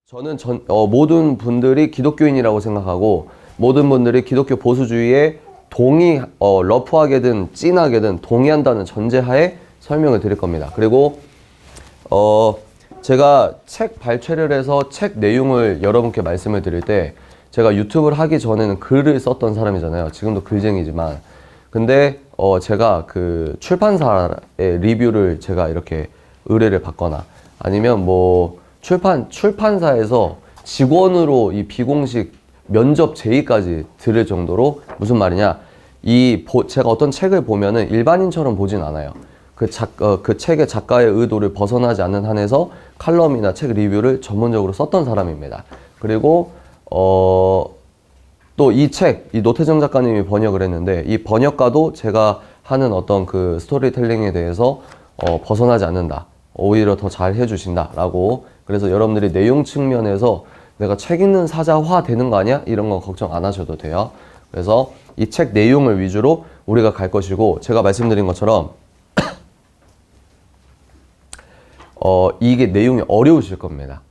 저는 모든 분들이 기독교인이라고 생각하고 모든 분들이 기독교 보수주의에 러프하게든 진하게든 동의한다는 전제하에 설명을 드릴 겁니다. 그리고 제가 책 발췌를 해서 책 내용을 여러분께 말씀을 드릴 때 제가 유튜브를 하기 전에는 글을 썼던 사람이잖아요. 지금도 글쟁이지만 근데 제가 그 출판사의 리뷰를 제가 이렇게 의뢰를 받거나 아니면 뭐 출판사에서 직원으로 이 비공식 면접 제의까지 들을 정도로 무슨 말이냐 제가 어떤 책을 보면은 일반인처럼 보진 않아요. 그 책의 작가의 의도를 벗어나지 않는 한에서 칼럼이나 책 리뷰를 전문적으로 썼던 사람입니다. 그리고 또 이 노태정 작가님이 번역을 했는데 이 번역가도 제가 하는 어떤 그 스토리텔링에 대해서 벗어나지 않는다. 오히려 더 잘 해주신다 라고. 그래서 여러분들이 내용 측면에서 내가 책 읽는 사자화 되는 거 아니야? 이런 건 걱정 안 하셔도 돼요. 그래서 이 책 내용을 위주로 우리가 갈 것이고, 제가 말씀드린 것처럼 이게 내용이 어려우실 겁니다.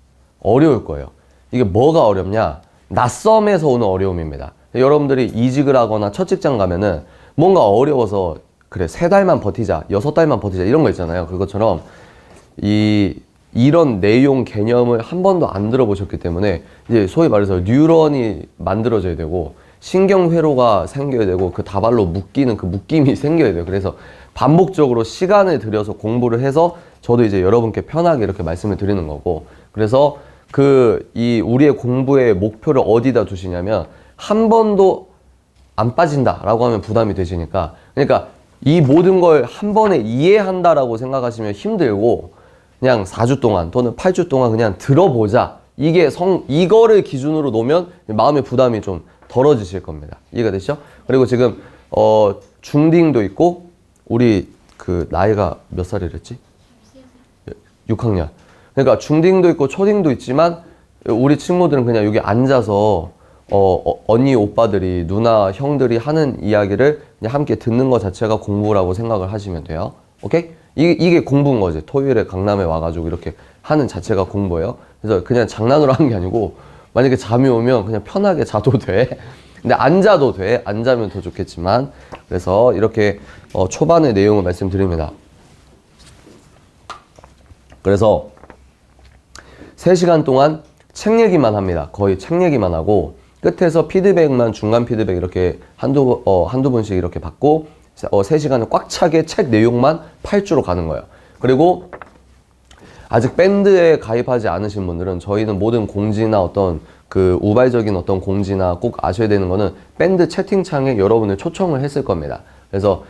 어려울 거예요. 이게 뭐가 어렵냐? 낯섦에서 오는 어려움입니다. 여러분들이 이직을 하거나 첫 직장 가면은 뭔가 어려워서 그래 3달만 버티자, 6달만 버티자 이런 거 있잖아요. 그것처럼 이런 내용 개념을 한 번도 안 들어보셨기 때문에 이제 소위 말해서 뉴런이 만들어져야 되고 신경회로가 생겨야 되고 그 다발로 묶이는 그 묶임이 생겨야 돼요. 그래서 반복적으로 시간을 들여서 공부를 해서 저도 이제 여러분께 편하게 이렇게 말씀을 드리는 거고, 그래서 우리의 공부의 목표를 어디다 두시냐면 한 번도 안 빠진다라고 하면 부담이 되시니까, 그러니까 이 모든 걸 한 번에 이해한다라고 생각하시면 힘들고 그냥 4주 동안 또는 8주 동안 그냥 들어보자, 이거를 기준으로 놓으면 마음의 부담이 좀 덜어지실 겁니다. 이해가 되시죠? 그리고 지금 중딩도 있고, 우리 그 나이가 몇 살이랬지? 6학년. 그러니까 중딩도 있고 초딩도 있지만 우리 친구들은 그냥 여기 앉아서 언니 오빠들이 누나 형들이 하는 이야기를 그냥 함께 듣는 것 자체가 공부라고 생각을 하시면 돼요. 오케이? 이게 공부인 거지. 토요일에 강남에 와가지고 이렇게 하는 자체가 공부예요. 그래서 그냥 장난으로 하는 게 아니고 만약에 잠이 오면 그냥 편하게 자도 돼. 근데 안 자도 돼. 안 자면 더 좋겠지만. 그래서 이렇게 초반의 내용을 말씀드립니다. 그래서 3시간 동안 책 얘기만 합니다. 거의 책 얘기만 하고 끝에서 피드백만, 중간 피드백 이렇게 한두 번씩 이렇게 받고 3시간을 꽉 차게 책 내용만 8주로 가는 거예요. 그리고 아직 밴드에 가입하지 않으신 분들은 저희는 모든 공지나 어떤 그 우발적인 어떤 공지나 꼭 아셔야 되는 거는 밴드 채팅창에 여러분을 초청을 했을 겁니다. 그래서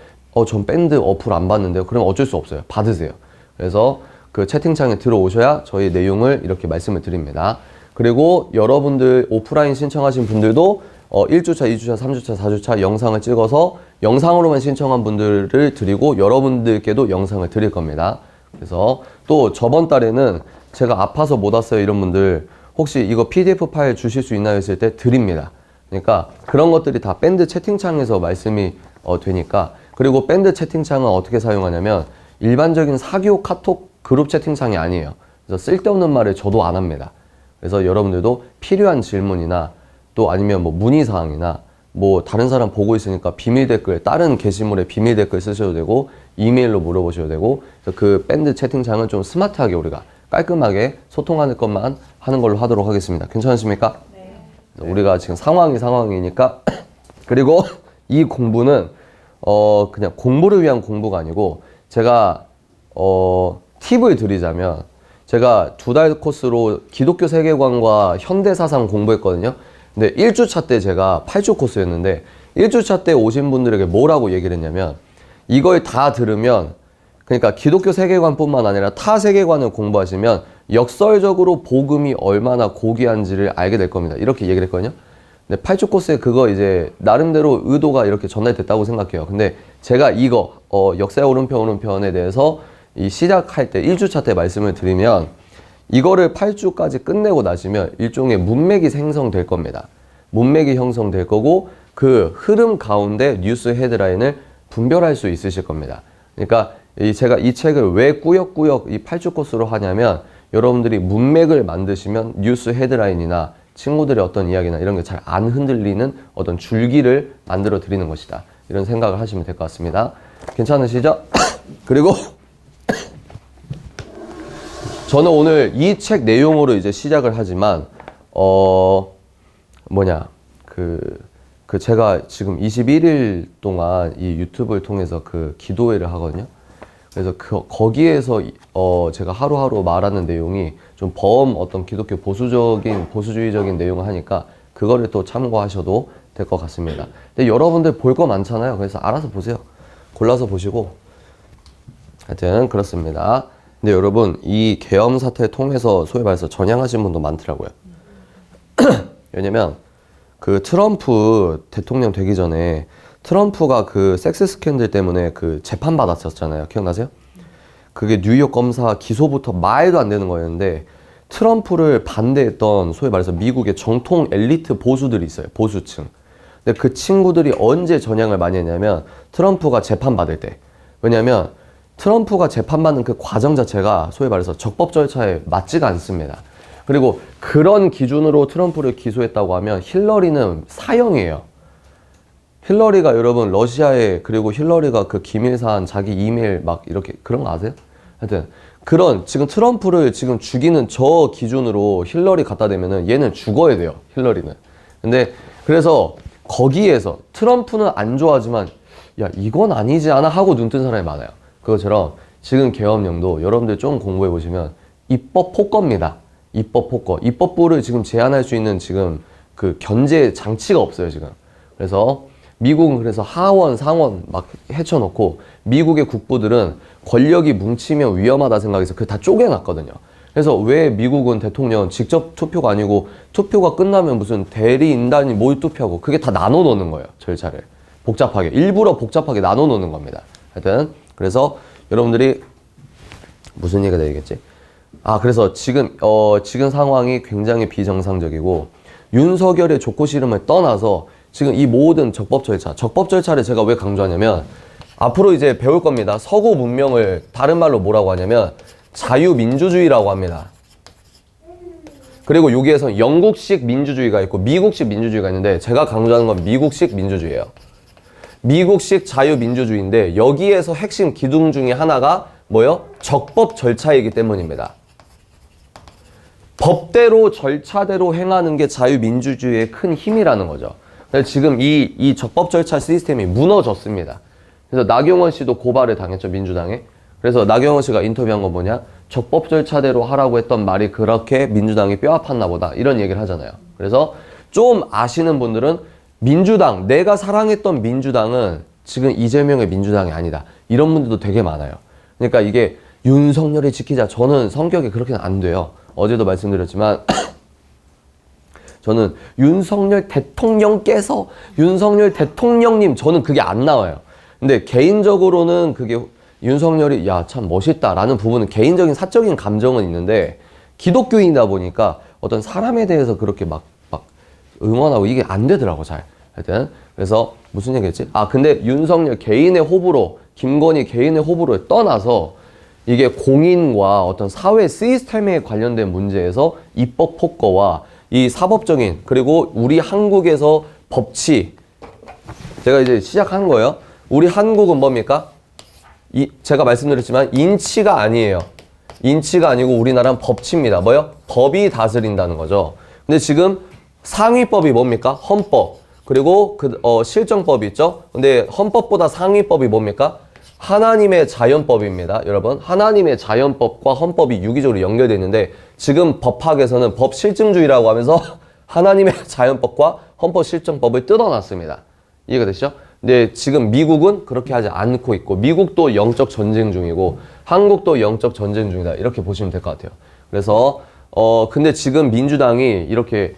전 밴드 어플 안 받는데요. 그럼 어쩔 수 없어요. 받으세요. 그래서 그 채팅창에 들어오셔야 저희 내용을 이렇게 말씀을 드립니다. 그리고 여러분들 오프라인 신청하신 분들도 1주차, 2주차, 3주차, 4주차 영상을 찍어서 영상으로만 신청한 분들을 드리고 여러분들께도 영상을 드릴 겁니다. 그래서 또 저번 달에는 제가 아파서 못 왔어요 이런 분들 혹시 이거 PDF 파일 주실 수 있나요 했을 때 드립니다. 그러니까 그런 것들이 다 밴드 채팅창에서 말씀이 되니까. 그리고 밴드 채팅창은 어떻게 사용하냐면 일반적인 사교 카톡 그룹 채팅창이 아니에요. 그래서 쓸데없는 말을 저도 안 합니다. 그래서 여러분들도 필요한 질문이나 또 아니면 뭐 문의사항이나 뭐 다른 사람 보고 있으니까 비밀 댓글, 다른 게시물에 비밀 댓글 쓰셔도 되고 이메일로 물어보셔도 되고, 그래서 그 밴드 채팅창은 좀 스마트하게 우리가 깔끔하게 소통하는 것만 하는 걸로 하도록 하겠습니다. 괜찮으십니까? 네. 우리가 지금 상황이니까 그리고 이 공부는 그냥 공부를 위한 공부가 아니고 제가 팁을 드리자면 제가 2달 코스로 기독교 세계관과 현대사상 공부했거든요. 근데 1주차 때 제가 8주 코스였는데 1주차 때 오신 분들에게 뭐라고 얘기를 했냐면 이걸 다 들으면, 그러니까 기독교 세계관뿐만 아니라 타 세계관을 공부하시면 역설적으로 복음이 얼마나 고귀한지를 알게 될 겁니다. 이렇게 얘기를 했거든요. 근데 8주 코스에 그거 이제 나름대로 의도가 이렇게 전달됐다고 생각해요. 근데 제가 이거 역사의 오른편에 대해서 시작할 때 1주차 때 말씀을 드리면 이거를 8주까지 끝내고 나시면 일종의 문맥이 생성될 겁니다. 문맥이 형성될 거고 그 흐름 가운데 뉴스 헤드라인을 분별할 수 있으실 겁니다. 그러니까 제가 이 책을 왜 꾸역꾸역 이 8주 코스로 하냐면 여러분들이 문맥을 만드시면 뉴스 헤드라인이나 친구들의 어떤 이야기나 이런 게 잘 안 흔들리는 어떤 줄기를 만들어 드리는 것이다. 이런 생각을 하시면 될 것 같습니다. 괜찮으시죠? 그리고 저는 오늘 이 책 내용으로 이제 시작을 하지만 제가 지금 21일 동안 이 유튜브를 통해서 그 기도회를 하거든요. 그래서 거기에서 제가 하루하루 말하는 내용이 좀 어떤 기독교 보수주의적인 내용을 하니까 그거를 또 참고하셔도 될 것 같습니다. 근데 여러분들 볼 거 많잖아요. 그래서 알아서 보세요. 골라서 보시고. 하여튼 그렇습니다. 근데 여러분 이 계엄 사태 통해서 소위 말해서 전향하신 분도 많더라고요. 왜냐면 그 트럼프 대통령 되기 전에 트럼프가 그 섹스 스캔들 때문에 그 재판 받았었잖아요. 기억나세요? 그게 뉴욕 검사 기소부터 말도 안 되는 거였는데 트럼프를 반대했던 소위 말해서 미국의 정통 엘리트 보수들이 있어요. 보수층. 근데 그 친구들이 언제 전향을 많이 했냐면 트럼프가 재판 받을 때. 왜냐면 트럼프가 재판받는 그 과정 자체가 소위 말해서 적법 절차에 맞지가 않습니다. 그리고 그런 기준으로 트럼프를 기소했다고 하면 힐러리는 사형이에요. 힐러리가 여러분 러시아에 그리고 힐러리가 그 기밀사한 자기 이메일 막 이렇게 그런 거 아세요? 하여튼 그런 지금 트럼프를 지금 죽이는 저 기준으로 힐러리 갖다 대면은 얘는 죽어야 돼요. 힐러리는. 근데 그래서 거기에서 트럼프는 안 좋아하지만 야 이건 아니지 않아 하고 눈 뜬 사람이 많아요. 그것처럼 지금 계엄령도 여러분들 좀 공부해 보시면 입법 폭거입니다. 입법 폭거. 입법부를 지금 제한할 수 있는 지금 그 견제 장치가 없어요, 지금. 그래서 미국은 그래서 하원, 상원 막 헤쳐놓고 미국의 국부들은 권력이 뭉치면 위험하다 생각해서 그걸 다 쪼개놨거든요. 그래서 왜 미국은 대통령 직접 투표가 아니고 투표가 끝나면 무슨 대리인단이 모의 투표하고 그게 다 나눠 놓는 거예요, 절차를. 복잡하게. 일부러 복잡하게 나눠 놓는 겁니다. 하여튼. 그래서 여러분들이 무슨 얘기가 되겠지? 그래서 지금 상황이 굉장히 비정상적이고 윤석열의 좋고 싫음을 떠나서 지금 이 모든 적법 절차를 제가 왜 강조하냐면 앞으로 이제 배울 겁니다. 서구 문명을 다른 말로 뭐라고 하냐면 자유민주주의라고 합니다. 그리고 여기에서 영국식 민주주의가 있고 미국식 민주주의가 있는데 제가 강조하는 건 미국식 민주주의예요. 미국식 자유민주주의인데 여기에서 핵심 기둥 중에 하나가 뭐요? 적법 절차이기 때문입니다. 법대로 절차대로 행하는 게 자유민주주의의 큰 힘이라는 거죠. 그래서 지금 이 적법 절차 시스템이 무너졌습니다. 그래서 나경원 씨도 고발을 당했죠, 민주당에. 그래서 나경원 씨가 인터뷰한 건 뭐냐? 적법 절차대로 하라고 했던 말이 그렇게 민주당이 뼈 아팠나 보다. 이런 얘기를 하잖아요. 그래서 좀 아시는 분들은 민주당, 내가 사랑했던 민주당은 지금 이재명의 민주당이 아니다. 이런 분들도 되게 많아요. 그러니까 이게 윤석열이 지키자. 저는 성격이 그렇게는 안 돼요. 어제도 말씀드렸지만 저는 윤석열 대통령께서 윤석열 대통령님 저는 그게 안 나와요. 근데 개인적으로는 그게 윤석열이 야 참 멋있다라는 부분은 개인적인 사적인 감정은 있는데 기독교인이다 보니까 어떤 사람에 대해서 그렇게 막 응원하고 이게 안 되더라고 잘. 하여튼 그래서 무슨 얘기했지? 근데 윤석열 개인의 호불호, 김건희 개인의 호불호에 떠나서 이게 공인과 어떤 사회 시스템에 관련된 문제에서 입법 폭거와 이 사법적인 그리고 우리 한국에서 법치 제가 이제 시작한 거예요. 우리 한국은 뭡니까? 제가 말씀드렸지만 인치가 아니에요. 인치가 아니고 우리나라는 법치입니다. 뭐요? 법이 다스린다는 거죠. 근데 지금 상위법이 뭡니까? 헌법. 그리고 실정법이 있죠? 근데 헌법보다 상위법이 뭡니까? 하나님의 자연법입니다. 여러분, 하나님의 자연법과 헌법이 유기적으로 연결되어 있는데 지금 법학에서는 법실증주의라고 하면서 하나님의 자연법과 헌법 실정법을 뜯어놨습니다. 이해가 되시죠? 근데 지금 미국은 그렇게 하지 않고 있고 미국도 영적 전쟁 중이고 한국도 영적 전쟁 중이다. 이렇게 보시면 될 것 같아요. 그래서 근데 지금 민주당이 이렇게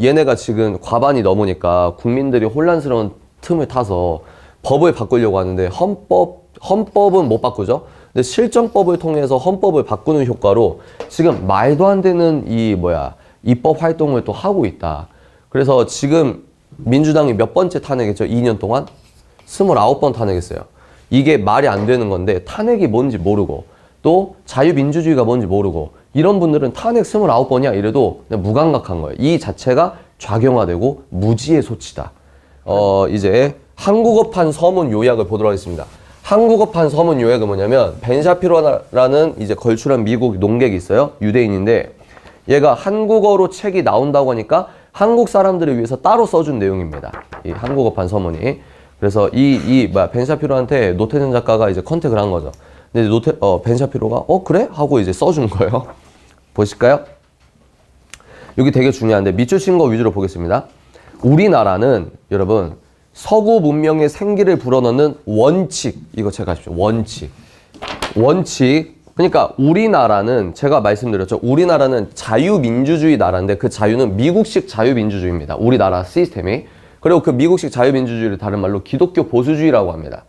얘네가 지금 과반이 넘으니까 국민들이 혼란스러운 틈을 타서 법을 바꾸려고 하는데 헌법은 못 바꾸죠. 근데 실정법을 통해서 헌법을 바꾸는 효과로 지금 말도 안 되는 입법 활동을 또 하고 있다. 그래서 지금 민주당이 몇 번째 탄핵했죠? 2년 동안? 29번 탄핵했어요. 이게 말이 안 되는 건데 탄핵이 뭔지 모르고 또 자유민주주의가 뭔지 모르고 이런 분들은 탄핵 29번이야 이래도 그냥 무감각한 거예요. 이 자체가 좌경화되고 무지의 소치다. 이제 한국어판 서문 요약을 보도록 하겠습니다. 한국어판 서문 요약은 뭐냐면 벤 샤피로라는 이제 걸출한 미국 농객이 있어요. 유대인인데 얘가 한국어로 책이 나온다고 하니까 한국 사람들을 위해서 따로 써준 내용입니다. 이 한국어판 서문이. 그래서 벤 샤피로한테 노태준 작가가 이제 컨택을 한 거죠. 근데 벤 샤피로가 그래? 하고 이제 써준 거예요. 보실까요? 여기 되게 중요한데 밑줄 친 거 위주로 보겠습니다. 우리나라는 여러분 서구 문명의 생기를 불어넣는 원칙, 이거 체크하십시오. 원칙. 그러니까 우리나라는 제가 말씀드렸죠. 우리나라는 자유민주주의 나라인데 그 자유는 미국식 자유민주주의입니다. 우리나라 시스템이. 그리고 그 미국식 자유민주주의를 다른 말로 기독교 보수주의라고 합니다.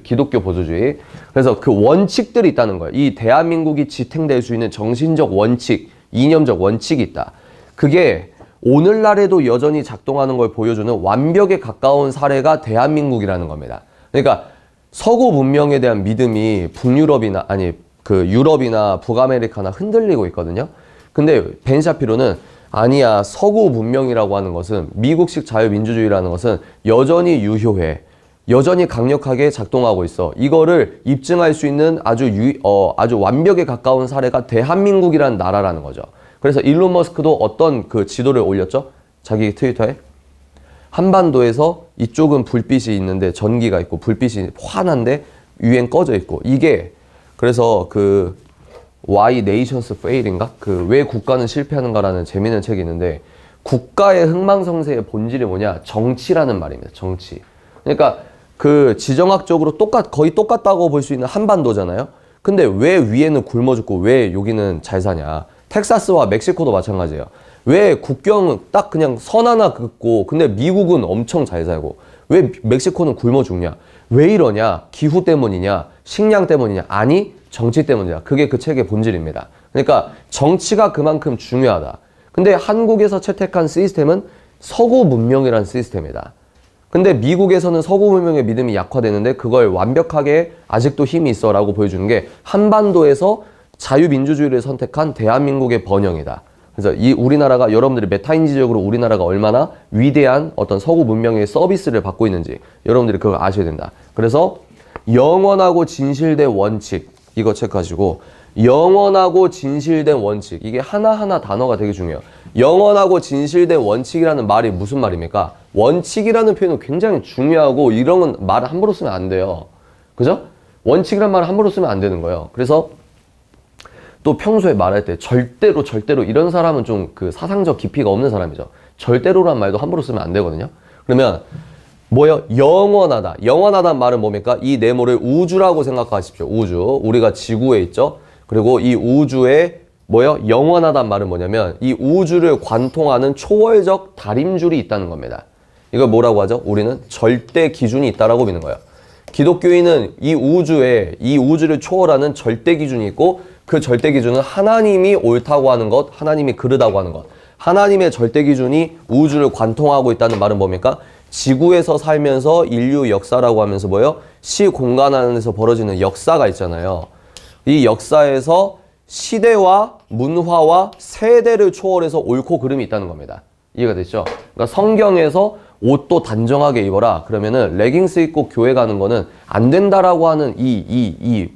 기독교 보수주의. 그래서 그 원칙들이 있다는 거예요. 이 대한민국이 지탱될 수 있는 정신적 원칙, 이념적 원칙이 있다. 그게 오늘날에도 여전히 작동하는 걸 보여주는 완벽에 가까운 사례가 대한민국이라는 겁니다. 그러니까 서구 문명에 대한 믿음이 유럽이나 북아메리카나 흔들리고 있거든요. 근데 벤 샤피로는 아니야, 서구 문명이라고 하는 것은 미국식 자유민주주의라는 것은 여전히 유효해. 여전히 강력하게 작동하고 있어. 이거를 입증할 수 있는 아주 완벽에 가까운 사례가 대한민국이라는 나라라는 거죠. 그래서 일론 머스크도 어떤 그 지도를 올렸죠? 자기 트위터에. 한반도에서 이쪽은 불빛이 있는데 전기가 있고 불빛이 환한데 위엔 꺼져 있고 이게 그래서 그 Why Nations Fail인가? 그 왜 국가는 실패하는가라는 재미있는 책이 있는데 국가의 흥망성쇠의 본질이 뭐냐? 정치라는 말입니다. 정치. 그러니까 그 지정학적으로 거의 똑같다고 볼 수 있는 한반도잖아요. 근데 왜 위에는 굶어 죽고 왜 여기는 잘 사냐? 텍사스와 멕시코도 마찬가지예요. 왜 국경은 딱 그냥 선 하나 긋고 근데 미국은 엄청 잘 살고 왜 멕시코는 굶어 죽냐? 왜 이러냐? 기후 때문이냐? 식량 때문이냐? 아니, 정치 때문이냐? 그게 그 책의 본질입니다. 그러니까 정치가 그만큼 중요하다. 근데 한국에서 채택한 시스템은 서구 문명이라는 시스템이다. 근데 미국에서는 서구 문명의 믿음이 약화되는데 그걸 완벽하게 아직도 힘이 있어 라고 보여주는 게 한반도에서 자유민주주의를 선택한 대한민국의 번영이다. 그래서 이 우리나라가 여러분들이 메타인지적으로 우리나라가 얼마나 위대한 어떤 서구 문명의 서비스를 받고 있는지 여러분들이 그걸 아셔야 된다. 그래서 영원하고 진실된 원칙 이거 체크하시고 영원하고 진실된 원칙 이게 하나하나 단어가 되게 중요해요. 영원하고 진실된 원칙이라는 말이 무슨 말입니까? 원칙이라는 표현은 굉장히 중요하고 이런 건 말을 함부로 쓰면 안 돼요. 그죠? 원칙이란 말을 함부로 쓰면 안 되는 거예요. 그래서 또 평소에 말할 때 절대로 이런 사람은 좀 그 사상적 깊이가 없는 사람이죠. 절대로란 말도 함부로 쓰면 안 되거든요. 그러면 뭐요? 영원하다. 영원하다는 말은 뭡니까? 이 네모를 우주라고 생각하십시오. 우주. 우리가 지구에 있죠. 그리고 이 우주에 뭐요? 영원하다는 말은 뭐냐면 이 우주를 관통하는 초월적 다림줄이 있다는 겁니다. 이걸 뭐라고 하죠? 우리는 절대 기준이 있다라고 믿는 거예요. 기독교인은 이 우주를 초월하는 절대 기준이 있고 그 절대 기준은 하나님이 옳다고 하는 것, 하나님이 그르다고 하는 것. 하나님의 절대 기준이 우주를 관통하고 있다는 말은 뭡니까? 지구에서 살면서 인류 역사라고 하면서 뭐예요? 시공간 안에서 벌어지는 역사가 있잖아요. 이 역사에서 시대와 문화와 세대를 초월해서 옳고 그름이 있다는 겁니다. 이해가 됐죠? 그러니까 성경에서 옷도 단정하게 입어라. 그러면은 레깅스 입고 교회 가는 거는 안 된다라고 하는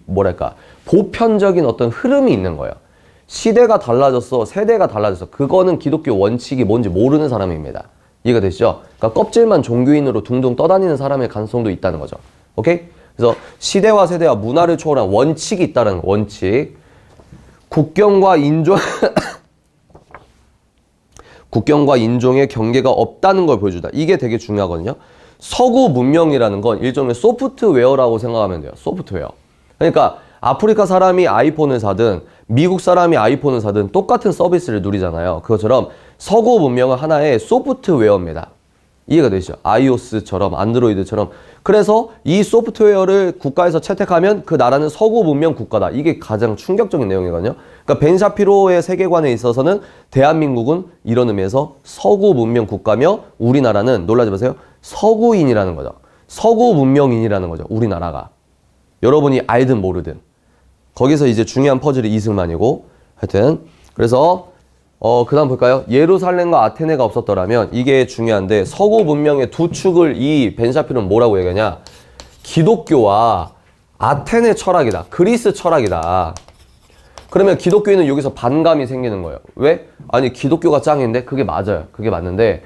뭐랄까. 보편적인 어떤 흐름이 있는 거예요. 시대가 달라졌어. 세대가 달라졌어. 그거는 기독교 원칙이 뭔지 모르는 사람입니다. 이해가 되시죠? 그러니까 껍질만 종교인으로 둥둥 떠다니는 사람의 가능성도 있다는 거죠. 오케이? 그래서 시대와 세대와 문화를 초월한 원칙이 있다는 원칙. 국경과 인종의 경계가 없다는 걸 보여주다. 이게 되게 중요하거든요. 서구 문명이라는 건 일종의 소프트웨어라고 생각하면 돼요. 소프트웨어. 그러니까 아프리카 사람이 아이폰을 사든 미국 사람이 아이폰을 사든 똑같은 서비스를 누리잖아요. 그것처럼 서구 문명은 하나의 소프트웨어입니다. 이해가 되시죠? iOS처럼 안드로이드처럼. 그래서 이 소프트웨어를 국가에서 채택하면 그 나라는 서구 문명 국가다. 이게 가장 충격적인 내용이거든요. 그러니까 벤 샤피로의 세계관에 있어서는 대한민국은 이런 의미에서 서구 문명 국가며 우리나라는 놀라지 마세요. 서구인이라는 거죠. 서구 문명인이라는 거죠. 우리나라가. 여러분이 알든 모르든. 거기서 이제 중요한 퍼즐이 이승만이고 하여튼 그래서 그 다음 볼까요? 예루살렘과 아테네가 없었더라면 이게 중요한데 서구 문명의 두 축을 이 벤샤필은 뭐라고 얘기하냐? 기독교와 아테네 철학이다. 그리스 철학이다. 그러면 기독교인은 여기서 반감이 생기는 거예요. 왜? 아니 기독교가 짱인데? 그게 맞아요. 그게 맞는데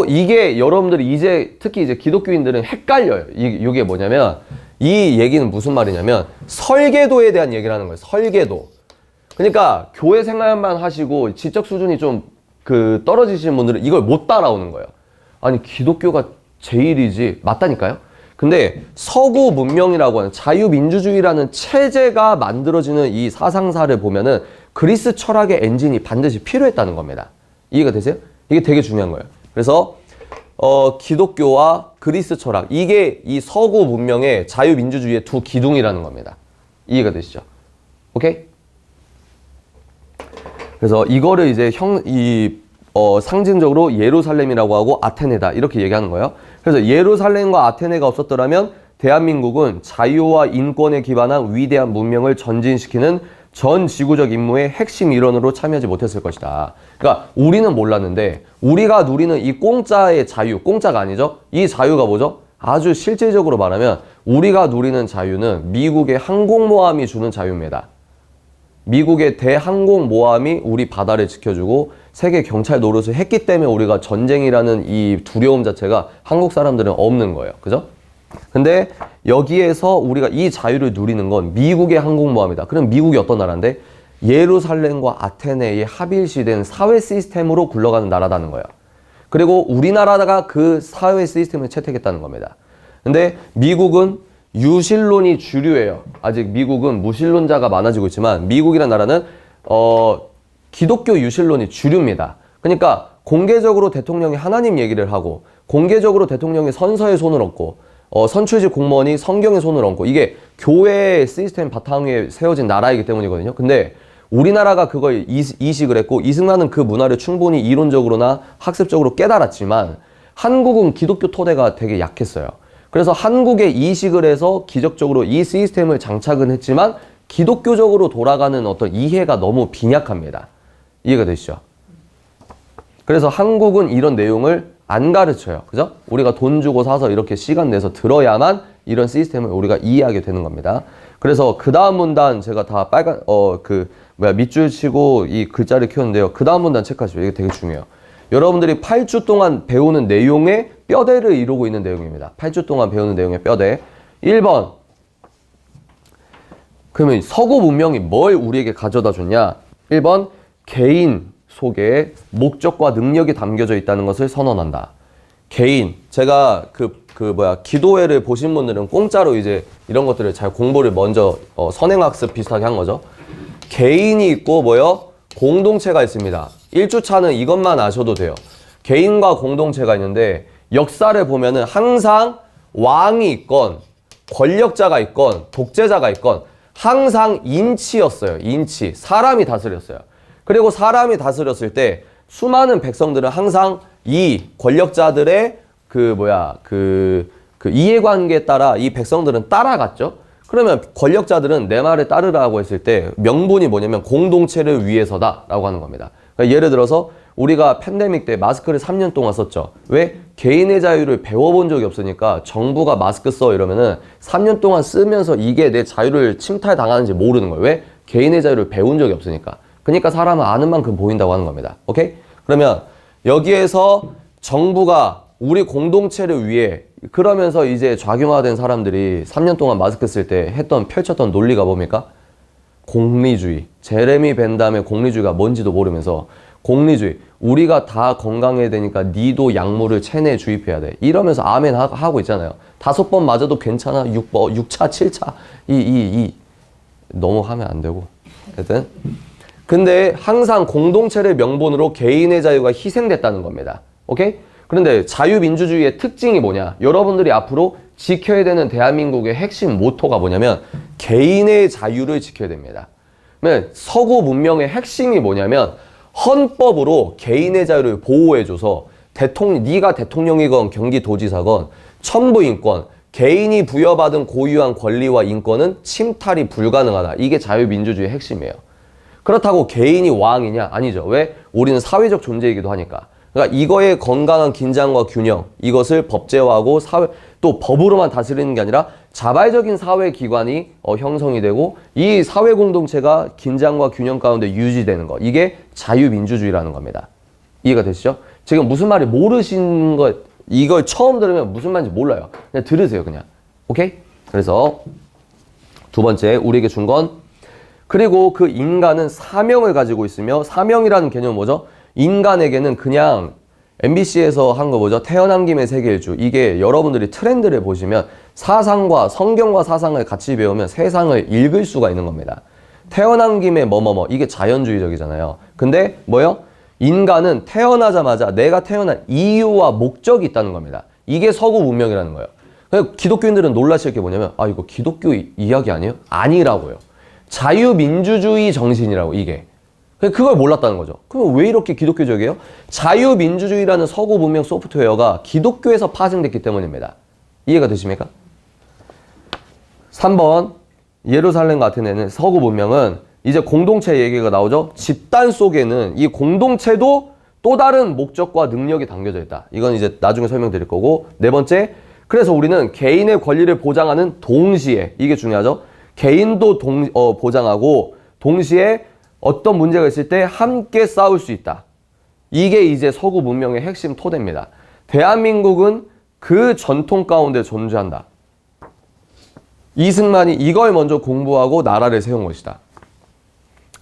이게 여러분들이 특히 이제 기독교인들은 헷갈려요. 이게 뭐냐면 이 얘기는 무슨 말이냐면 설계도에 대한 얘기를 하는 거예요. 설계도. 그러니까 교회 생활만 하시고 지적 수준이 좀 떨어지시는 분들은 이걸 못 따라오는 거예요. 아니 기독교가 제일이지. 맞다니까요. 근데 서구 문명이라고 하는 자유민주주의라는 체제가 만들어지는 이 사상사를 보면은 그리스 철학의 엔진이 반드시 필요했다는 겁니다. 이해가 되세요? 이게 되게 중요한 거예요. 그래서 기독교와 그리스 철학, 이게 이 서구 문명의 자유민주주의의 두 기둥이라는 겁니다. 이해가 되시죠? 오케이? 그래서 이거를 이제 상징적으로 예루살렘이라고 하고 아테네다 이렇게 얘기하는 거예요. 그래서 예루살렘과 아테네가 없었더라면 대한민국은 자유와 인권에 기반한 위대한 문명을 전진시키는 전 지구적 임무의 핵심 일원으로 참여하지 못했을 것이다. 그러니까 우리는 몰랐는데 우리가 누리는 이 공짜의 자유, 공짜가 아니죠? 이 자유가 뭐죠? 아주 실질적으로 말하면 우리가 누리는 자유는 미국의 항공모함이 주는 자유입니다. 미국의 대항공모함이 우리 바다를 지켜주고 세계 경찰 노릇을 했기 때문에 우리가 전쟁이라는 이 두려움 자체가 한국 사람들은 없는 거예요. 그죠? 근데 여기에서 우리가 이 자유를 누리는 건 미국의 항공모함이다. 그럼 미국이 어떤 나라인데? 예루살렘과 아테네의 합일시된 사회 시스템으로 굴러가는 나라다는 거예요. 그리고 우리나라가 그 사회 시스템을 채택했다는 겁니다. 근데 미국은 유신론이 주류예요. 아직 미국은 무신론자가 많아지고 있지만 미국이라는 나라는 기독교 유신론이 주류입니다. 그러니까 공개적으로 대통령이 하나님 얘기를 하고 공개적으로 대통령이 선서에 손을 얹고 선출직 공무원이 성경에 손을 얹고 이게 교회의 시스템 바탕에 세워진 나라이기 때문이거든요. 근데 우리나라가 그걸 이식을 했고 이승만은 그 문화를 충분히 이론적으로나 학습적으로 깨달았지만 한국은 기독교 토대가 되게 약했어요. 그래서 한국에 이식을 해서 기적적으로 이 시스템을 장착은 했지만 기독교적으로 돌아가는 어떤 이해가 너무 빈약합니다. 이해가 되시죠? 그래서 한국은 이런 내용을 안 가르쳐요. 그죠? 우리가 돈 주고 사서 이렇게 시간 내서 들어야만 이런 시스템을 우리가 이해하게 되는 겁니다. 그래서 그 다음 문단 제가 다 빨간 밑줄 치고 이 글자를 키웠는데요. 그 다음 문단 체크하시죠. 이게 되게 중요해요. 여러분들이 8주 동안 배우는 내용의 뼈대를 이루고 있는 내용입니다. 8주 동안 배우는 내용의 뼈대. 1번. 그러면 서구 문명이 뭘 우리에게 가져다 줬냐? 1번. 개인 속에 목적과 능력이 담겨져 있다는 것을 선언한다. 개인. 제가 기도회를 보신 분들은 공짜로 이제 이런 것들을 잘 공부를 먼저 선행학습 비슷하게 한 거죠. 개인이 있고 공동체가 있습니다. 1주차는 이것만 아셔도 돼요. 개인과 공동체가 있는데 역사를 보면은 항상 왕이 있건 권력자가 있건 독재자가 있건 항상 인치였어요. 인치. 사람이 다스렸어요. 그리고 사람이 다스렸을 때 수많은 백성들은 항상 이 권력자들의 이해관계에 따라 이 백성들은 따라갔죠. 그러면 권력자들은 내 말에 따르라고 했을 때 명분이 뭐냐면 공동체를 위해서다 라고 하는 겁니다. 그러니까 예를 들어서 우리가 팬데믹 때 마스크를 3년 동안 썼죠. 왜? 개인의 자유를 배워본 적이 없으니까 정부가 마스크 써 이러면은 3년 동안 쓰면서 이게 내 자유를 침탈당하는지 모르는 거예요. 왜? 개인의 자유를 배운 적이 없으니까. 그러니까 사람은 아는 만큼 보인다고 하는 겁니다. 오케이? 그러면 여기에서 정부가 우리 공동체를 위해 그러면서 이제 좌경화된 사람들이 3년 동안 마스크 쓸 때 펼쳤던 논리가 뭡니까? 공리주의. 제레미 벤담의 공리주의가 뭔지도 모르면서 공리주의. 우리가 다 건강해야 되니까 니도 약물을 체내에 주입해야 돼. 이러면서 아멘 하고 있잖아요. 5번 맞아도 괜찮아. 6차, 7차. 너무 하면 안 되고. 하여튼. 근데 항상 공동체를 명분으로 개인의 자유가 희생됐다는 겁니다. 오케이? 그런데 자유민주주의의 특징이 뭐냐? 여러분들이 앞으로 지켜야 되는 대한민국의 핵심 모토가 뭐냐면 개인의 자유를 지켜야 됩니다. 서구 문명의 핵심이 뭐냐면 헌법으로 개인의 자유를 보호해줘서 네가 대통령이건 경기도지사건 천부인권, 개인이 부여받은 고유한 권리와 인권은 침탈이 불가능하다. 이게 자유민주주의의 핵심이에요. 그렇다고 개인이 왕이냐? 아니죠. 왜? 우리는 사회적 존재이기도 하니까. 그러니까 이거의 건강한 긴장과 균형, 이것을 법제화하고 또 법으로만 다스리는 게 아니라 자발적인 사회기관이 형성이 되고 이 사회 공동체가 긴장과 균형 가운데 유지되는 거. 이게 자유민주주의라는 겁니다. 이해가 되시죠? 지금 무슨 말이 모르시는 거, 이걸 처음 들으면 무슨 말인지 몰라요. 그냥 들으세요, 그냥. 오케이? 그래서 두 번째, 우리에게 준 건, 그리고 그 인간은 사명을 가지고 있으며, 사명이라는 개념은 뭐죠? 인간에게는 그냥 MBC에서 한 거 뭐죠? 태어난 김에 세계 일주. 이게 여러분들이 트렌드를 보시면 사상과 성경과 사상을 같이 배우면 세상을 읽을 수가 있는 겁니다. 태어난 김에 뭐뭐뭐 이게 자연주의적이잖아요. 근데 뭐요? 인간은 태어나자마자 내가 태어난 이유와 목적이 있다는 겁니다. 이게 서구 문명이라는 거예요. 기독교인들은 놀라실 게 뭐냐면 아 이거 기독교 이야기 아니에요? 아니라고요. 자유민주주의 정신이라고 이게. 그걸 몰랐다는 거죠. 그럼 왜 이렇게 기독교적이에요? 자유민주주의라는 서구 문명 소프트웨어가 기독교에서 파생됐기 때문입니다. 이해가 되십니까? 3번 예루살렘 같은 데는 서구 문명은 이제 공동체 얘기가 나오죠. 집단 속에는 이 공동체도 또 다른 목적과 능력이 담겨져 있다. 이건 이제 나중에 설명드릴 거고. 네 번째, 그래서 우리는 개인의 권리를 보장하는 동시에, 이게 중요하죠. 개인도 보장하고 동시에 어떤 문제가 있을 때 함께 싸울 수 있다. 이게 이제 서구 문명의 핵심 토대입니다. 대한민국은 그 전통 가운데 존재한다. 이승만이 이걸 먼저 공부하고 나라를 세운 것이다.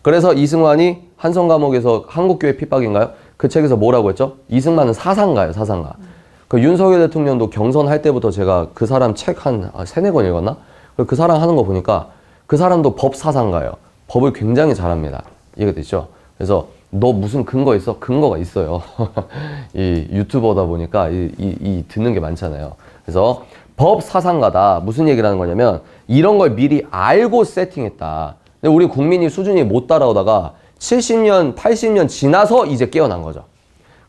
그래서 이승만이 한성 감옥에서 한국교회 핍박인가요? 그 책에서 뭐라고 했죠? 이승만은 사상가예요, 사상가. 그 윤석열 대통령도 경선할 때부터 제가 그 사람 책 한 3-4권 읽었나? 그 사람 하는 거 보니까 그 사람도 법 사상가예요. 법을 굉장히 잘합니다. 이해가 되죠? 그래서 너 무슨 근거 있어? 근거가 있어요. 이 유튜버다 보니까 듣는 게 많잖아요. 그래서 법 사상가다. 무슨 얘기를 하는 거냐면 이런 걸 미리 알고 세팅했다. 근데 우리 국민이 수준이 못 따라오다가 70년, 80년 지나서 이제 깨어난 거죠.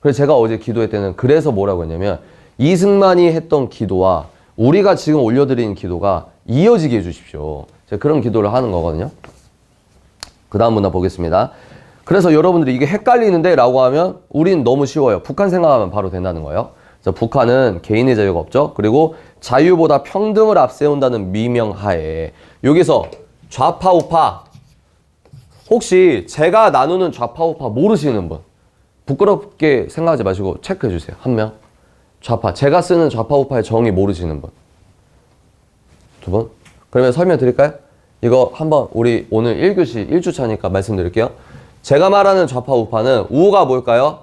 그래서 제가 어제 기도회 때는 그래서 뭐라고 했냐면 이승만이 했던 기도와 우리가 지금 올려드리는 기도가 이어지게 해주십시오. 제가 그런 기도를 하는 거거든요. 그 다음 문화 보겠습니다. 그래서 여러분들이 이게 헷갈리는데 라고 하면 우린 너무 쉬워요. 북한 생각하면 바로 된다는 거예요. 그래서 북한은 개인의 자유가 없죠. 그리고 자유보다 평등을 앞세운다는 미명하에 여기서 좌파 우파 혹시 제가 나누는 좌파 우파 모르시는 분 부끄럽게 생각하지 마시고 체크해 주세요. 한 명. 좌파. 제가 쓰는 좌파 우파의 정의 모르시는 분. 두 분. 그러면 설명 드릴까요? 이거 한번 우리 오늘 1교시 1주차니까 말씀드릴게요. 제가 말하는 좌파 우파는 우가 뭘까요?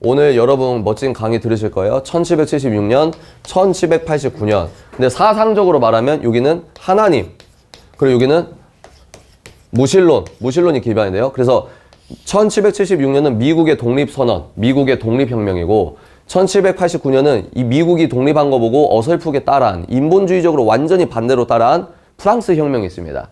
오늘 여러분 멋진 강의 들으실 거예요. 1776년, 1789년. 근데 사상적으로 말하면 여기는 하나님. 그리고 여기는 무신론이 기반인데요. 그래서 1776년은 미국의 독립선언, 미국의 독립혁명이고 1789년은 이 미국이 독립한 거 보고 어설프게 따라한 인본주의적으로 완전히 반대로 따라한 프랑스 혁명이 있습니다.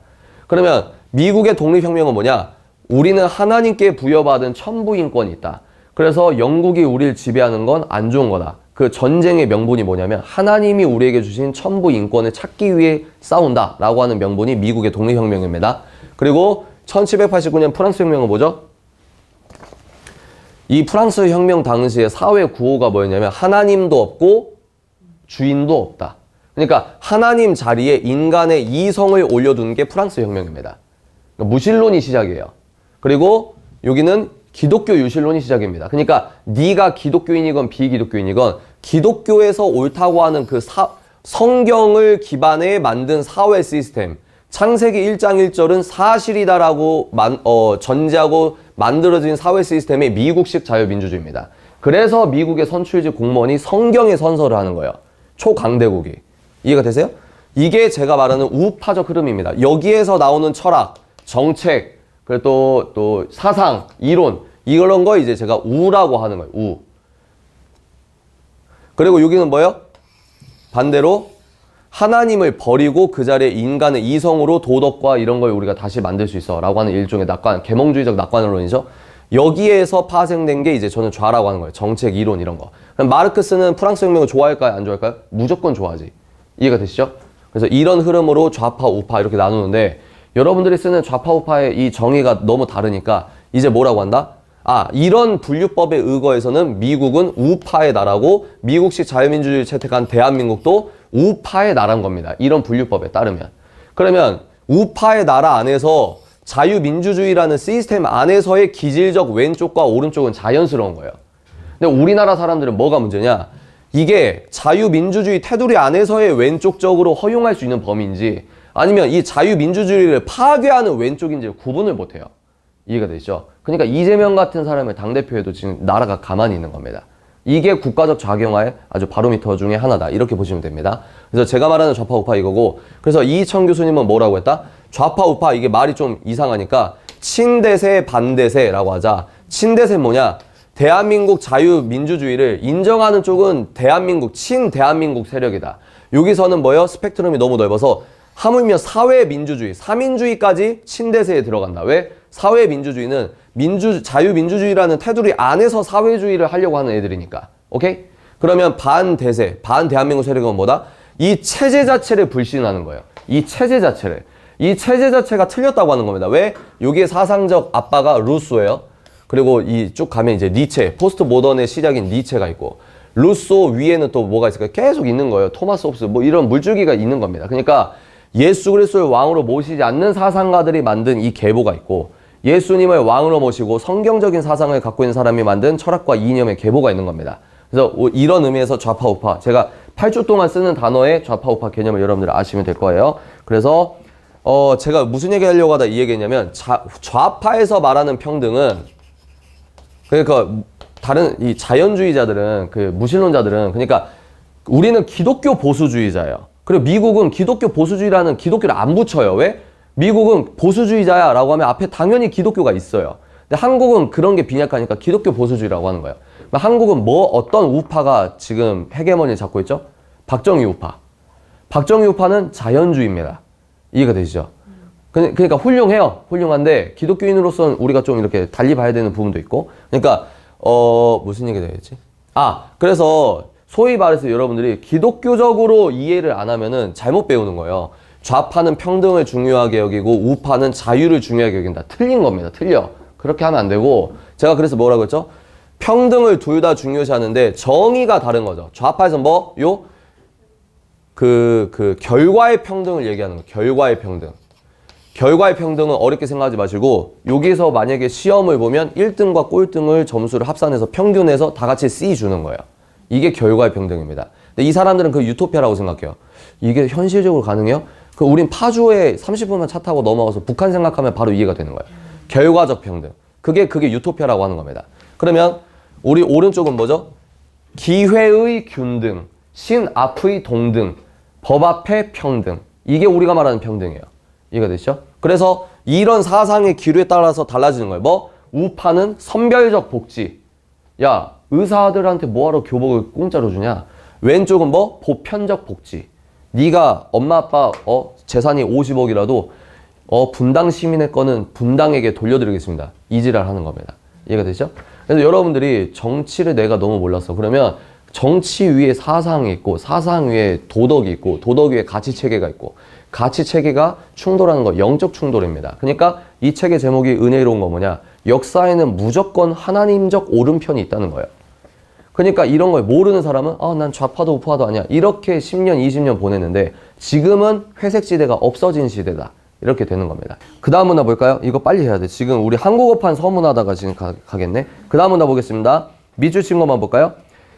그러면 미국의 독립혁명은 뭐냐? 우리는 하나님께 부여받은 천부인권이 있다. 그래서 영국이 우리를 지배하는 건 안 좋은 거다. 그 전쟁의 명분이 뭐냐면 하나님이 우리에게 주신 천부인권을 찾기 위해 싸운다 라고 하는 명분이 미국의 독립혁명입니다. 그리고 1789년 프랑스 혁명은 뭐죠? 이 프랑스 혁명 당시에 사회 구호가 뭐였냐면 하나님도 없고 주인도 없다. 그러니까 하나님 자리에 인간의 이성을 올려둔 게 프랑스 혁명입니다. 그러니까 무신론이 시작이에요. 그리고 여기는 기독교 유신론이 시작입니다. 그러니까 네가 기독교인이건 비기독교인이건 기독교에서 옳다고 하는 그 성경을 기반에 만든 사회 시스템 창세기 1장 1절은 사실이다라고 전제하고 만들어진 사회 시스템이 미국식 자유민주주의입니다. 그래서 미국의 선출직 공무원이 성경에 선서를 하는 거예요. 초강대국이. 이해가 되세요? 이게 제가 말하는 우파적 흐름입니다. 여기에서 나오는 철학, 정책, 그리고 또 사상, 이론 이런 거 이제 제가 우라고 하는 거예요. 우. 그리고 여기는 뭐예요? 반대로 하나님을 버리고 그 자리에 인간의 이성으로 도덕과 이런 걸 우리가 다시 만들 수 있어 라고 하는 일종의 계몽주의적 낙관론이죠. 여기에서 파생된 게 이제 저는 좌라고 하는 거예요. 정책, 이론 이런 거. 그럼 마르크스는 프랑스 혁명을 좋아할까요? 안 좋아할까요? 무조건 좋아하지. 이해가 되시죠? 그래서 이런 흐름으로 좌파, 우파 이렇게 나누는데 여러분들이 쓰는 좌파 우파의 이 정의가 너무 다르니까 이제 뭐라고 한다? 아, 이런 분류법에 의거해서는 미국은 우파의 나라고 미국식 자유민주주의를 채택한 대한민국도 우파의 나라인 겁니다. 이런 분류법에 따르면. 그러면 우파의 나라 안에서 자유민주주의라는 시스템 안에서의 기질적 왼쪽과 오른쪽은 자연스러운 거예요. 근데 우리나라 사람들은 뭐가 문제냐? 이게 자유민주주의 테두리 안에서의 왼쪽적으로 허용할 수 있는 범위인지 아니면 이 자유민주주의를 파괴하는 왼쪽인지 구분을 못해요. 이해가 되시죠? 그러니까 이재명 같은 사람을 당대표에도 지금 나라가 가만히 있는 겁니다. 이게 국가적 작용화의 아주 바로미터 중에 하나다. 이렇게 보시면 됩니다. 그래서 제가 말하는 좌파 우파 이거고, 그래서 이청 교수님은 뭐라고 했다? 좌파 우파 이게 말이 좀 이상하니까 친대세 반대세라고 하자. 친대세 뭐냐? 대한민국 자유민주주의를 인정하는 쪽은 대한민국 친대한민국 세력이다. 여기서는 뭐예요? 스펙트럼이 너무 넓어서 하물며 사회민주주의, 사민주의까지 친대세에 들어간다. 왜? 사회민주주의는 자유민주주의라는 테두리 안에서 사회주의를 하려고 하는 애들이니까. 오케이? 그러면 반대세, 반대한민국 세력은 뭐다? 이 체제 자체를 불신하는 거예요. 이 체제 자체를. 이 체제 자체가 틀렸다고 하는 겁니다. 왜? 여기에 사상적 아빠가 루소예요. 그리고 이 쭉 가면 이제 니체, 포스트 모던의 시작인 니체가 있고, 루소 위에는 또 뭐가 있을까요? 계속 있는 거예요. 토마스 홉스, 뭐 이런 물줄기가 있는 겁니다. 그러니까 예수 그리스도를 왕으로 모시지 않는 사상가들이 만든 이 계보가 있고, 예수님을 왕으로 모시고 성경적인 사상을 갖고 있는 사람이 만든 철학과 이념의 계보가 있는 겁니다. 그래서 이런 의미에서 좌파 우파, 제가 8주 동안 쓰는 단어의 좌파 우파 개념을 여러분들 아시면 될 거예요. 그래서 제가 무슨 얘기 하려고 하다 이 얘기했냐면, 좌파에서 말하는 평등은, 그러니까 다른 이 자연주의자들은, 그 무신론자들은, 그러니까 우리는 기독교 보수주의자예요. 그리고 미국은 기독교 보수주의라는 기독교를 안 붙여요. 왜? 미국은 보수주의자야 라고 하면 앞에 당연히 기독교가 있어요. 근데 한국은 그런 게 빈약하니까 기독교 보수주의라고 하는 거예요. 한국은 어떤 우파가 지금 헤게모니를 잡고 있죠? 박정희 우파. 박정희 우파는 자연주의입니다. 이해가 되시죠? 그러니까 훌륭해요. 훌륭한데 기독교인으로서는 우리가 좀 이렇게 달리 봐야 되는 부분도 있고. 그러니까 무슨 얘기가 되겠지? 그래서 소위 말해서 여러분들이 기독교적으로 이해를 안 하면은 잘못 배우는 거예요. 좌파는 평등을 중요하게 여기고 우파는 자유를 중요하게 여긴다. 틀린 겁니다. 틀려. 그렇게 하면 안 되고, 제가 그래서 뭐라고 했죠? 평등을 둘 다 중요시하는데 정의가 다른 거죠. 좌파에서 결과의 평등을 얘기하는 거예요. 결과의 평등. 결과의 평등은 어렵게 생각하지 마시고, 여기서 만약에 시험을 보면 1등과 꼴등을 점수를 합산해서 평균해서 다 같이 C 주는 거예요. 이게 결과의 평등입니다. 근데 이 사람들은 그 유토피아라고 생각해요. 이게 현실적으로 가능해요? 우린 파주에 30분만 차 타고 넘어가서 북한 생각하면 바로 이해가 되는 거예요. 결과적 평등. 그게 유토피아라고 하는 겁니다. 그러면 우리 오른쪽은 뭐죠? 기회의 균등, 신 앞의 동등, 법 앞의 평등. 이게 우리가 말하는 평등이에요. 이해가 되시죠? 그래서 이런 사상의 기류에 따라서 달라지는 거예요. 우파는 선별적 복지. 야, 의사들한테 뭐하러 교복을 공짜로 주냐? 왼쪽은 보편적 복지. 네가 엄마 아빠 재산이 50억이라도 분당 시민의 거는 분당에게 돌려드리겠습니다. 이지랄 하는 겁니다. 이해가 되시죠? 그래서 여러분들이 정치를 내가 너무 몰랐어. 그러면 정치 위에 사상이 있고, 사상 위에 도덕이 있고, 도덕 위에 가치 체계가 있고, 가치 체계가 충돌하는 거 영적 충돌입니다. 그러니까 이 책의 제목이 은혜로운 거 뭐냐? 역사에는 무조건 하나님적 오른편이 있다는 거예요. 그러니까 이런 걸 모르는 사람은 난 좌파도 우파도 아니야. 이렇게 10년, 20년 보냈는데 지금은 회색 지대가 없어진 시대다. 이렇게 되는 겁니다. 그 다음 문화 볼까요? 이거 빨리 해야 돼. 지금 우리 한국어판 서문하다가 지금 가겠네. 그 다음 문화 보겠습니다. 밑줄 친 것만 볼까요?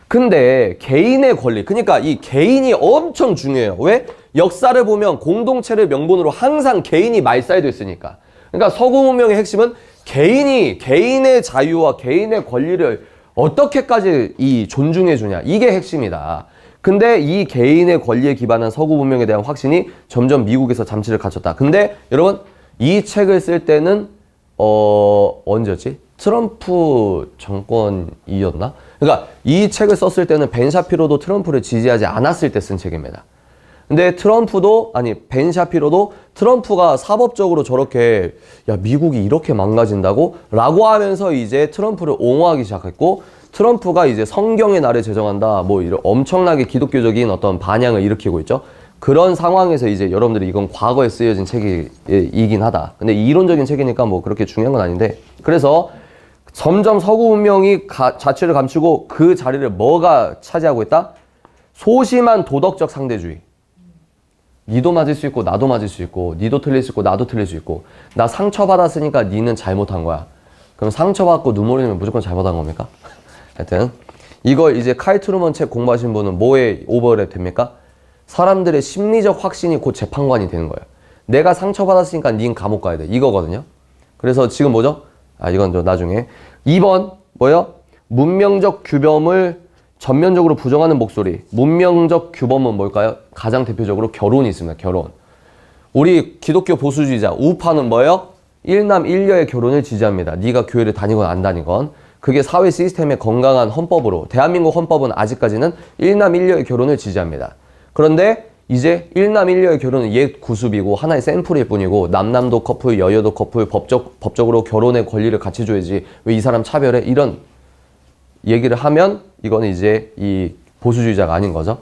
근데 개인의 권리, 그러니까 이 개인이 엄청 중요해요. 왜? 역사를 보면 공동체를 명분으로 항상 개인이 말살돼 있으니까. 그러니까 서구 문명의 핵심은 개인의 자유와 개인의 권리를 어떻게까지 존중해 주냐. 이게 핵심이다. 근데 이 개인의 권리에 기반한 서구 문명에 대한 확신이 점점 미국에서 잠시를 갖췄다. 근데 여러분, 이 책을 쓸 때는 언제였지? 트럼프 정권이었나? 그러니까 이 책을 썼을 때는 벤 샤피로도 트럼프를 지지하지 않았을 때 쓴 책입니다. 근데 벤 샤피로도 트럼프가 사법적으로 저렇게, 야, 미국이 이렇게 망가진다고? 라고 하면서 이제 트럼프를 옹호하기 시작했고, 트럼프가 이제 성경의 날을 제정한다, 이런 엄청나게 기독교적인 어떤 반향을 일으키고 있죠. 그런 상황에서 이제 여러분들이 이건 과거에 쓰여진 책이긴 하다. 근데 이론적인 책이니까 뭐 그렇게 중요한 건 아닌데, 그래서 점점 서구 문명이 자취를 감추고 그 자리를 뭐가 차지하고 있다? 소심한 도덕적 상대주의. 니도 맞을 수 있고 나도 맞을 수 있고 니도 틀릴 수 있고 나도 틀릴 수 있고, 나 상처받았으니까 니는 잘못한 거야. 그럼 상처받고 눈물 흘리면 무조건 잘못한 겁니까? 하여튼 이걸 이제 카이 트루먼 책 공부하신 분은 뭐에 오버랩 됩니까? 사람들의 심리적 확신이 곧 재판관이 되는 거예요. 내가 상처받았으니까 닌 감옥 가야 돼. 이거거든요. 그래서 지금 뭐죠? 이건 저 나중에. 2번 뭐예요? 문명적 규범을 전면적으로 부정하는 목소리. 문명적 규범은 뭘까요? 가장 대표적으로 결혼이 있습니다. 결혼. 우리 기독교 보수주의자 우파는 뭐예요? 일남 일녀의 결혼을 지지합니다. 네가 교회를 다니건 안 다니건. 그게 사회 시스템의 건강한 헌법으로, 대한민국 헌법은 아직까지는 일남 일녀의 결혼을 지지합니다. 그런데 이제 일남 일녀의 결혼은 옛 구습이고 하나의 샘플일 뿐이고, 남남도 커플, 여여도 커플 법적으로 결혼의 권리를 같이 줘야지 왜 이 사람 차별해? 이런 얘기를 하면 이거는 이제 이 보수주의자가 아닌 거죠.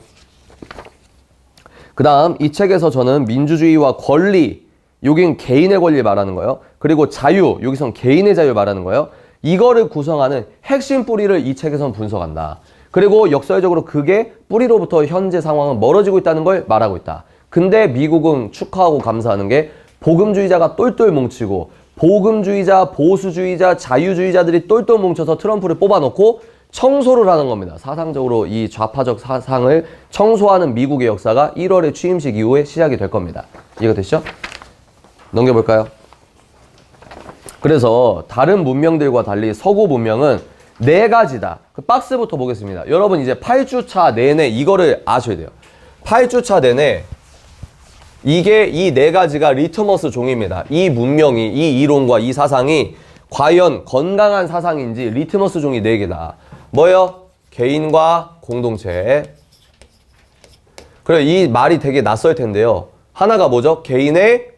그 다음 이 책에서 저는 민주주의와 권리, 여긴 개인의 권리 말하는 거예요. 그리고 자유, 여기선 개인의 자유 말하는 거예요. 이거를 구성하는 핵심 뿌리를 이 책에선 분석한다. 그리고 역사적으로 그게 뿌리로부터 현재 상황은 멀어지고 있다는 걸 말하고 있다. 근데 미국은 축하하고 감사하는 게 복음주의자가 똘똘 뭉치고, 복음주의자, 보수주의자, 자유주의자들이 똘똘 뭉쳐서 트럼프를 뽑아놓고 청소를 하는 겁니다. 사상적으로 이 좌파적 사상을 청소하는 미국의 역사가 1월의 취임식 이후에 시작이 될 겁니다. 이해가 되시죠? 넘겨볼까요? 그래서 다른 문명들과 달리 서구 문명은 4가지다. 그 박스부터 보겠습니다. 여러분 이제 8주차 내내 이거를 아셔야 돼요. 8주차 내내 이게 이 4가지가 리트머스 종입니다. 이 문명이, 이 이론과 이 사상이 과연 건강한 사상인지 리트머스 종이 4개다. 뭐요? 개인과 공동체. 그래, 이 말이 되게 낯설 텐데요. 하나가 뭐죠? 개인의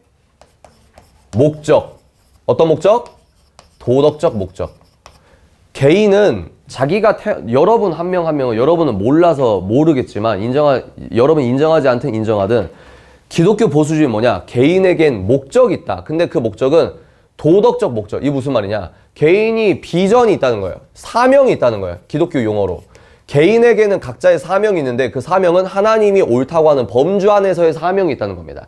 목적. 어떤 목적? 도덕적 목적. 개인은 자기가 여러분 한 명 한 명은 여러분은 몰라서 모르겠지만 여러분 인정하지 않든 인정하든 기독교 보수주의 뭐냐? 개인에겐 목적이 있다. 근데 그 목적은 도덕적 목적. 이게 무슨 말이냐? 개인이 비전이 있다는 거예요. 사명이 있다는 거예요. 기독교 용어로. 개인에게는 각자의 사명이 있는데 그 사명은 하나님이 옳다고 하는 범주 안에서의 사명이 있다는 겁니다.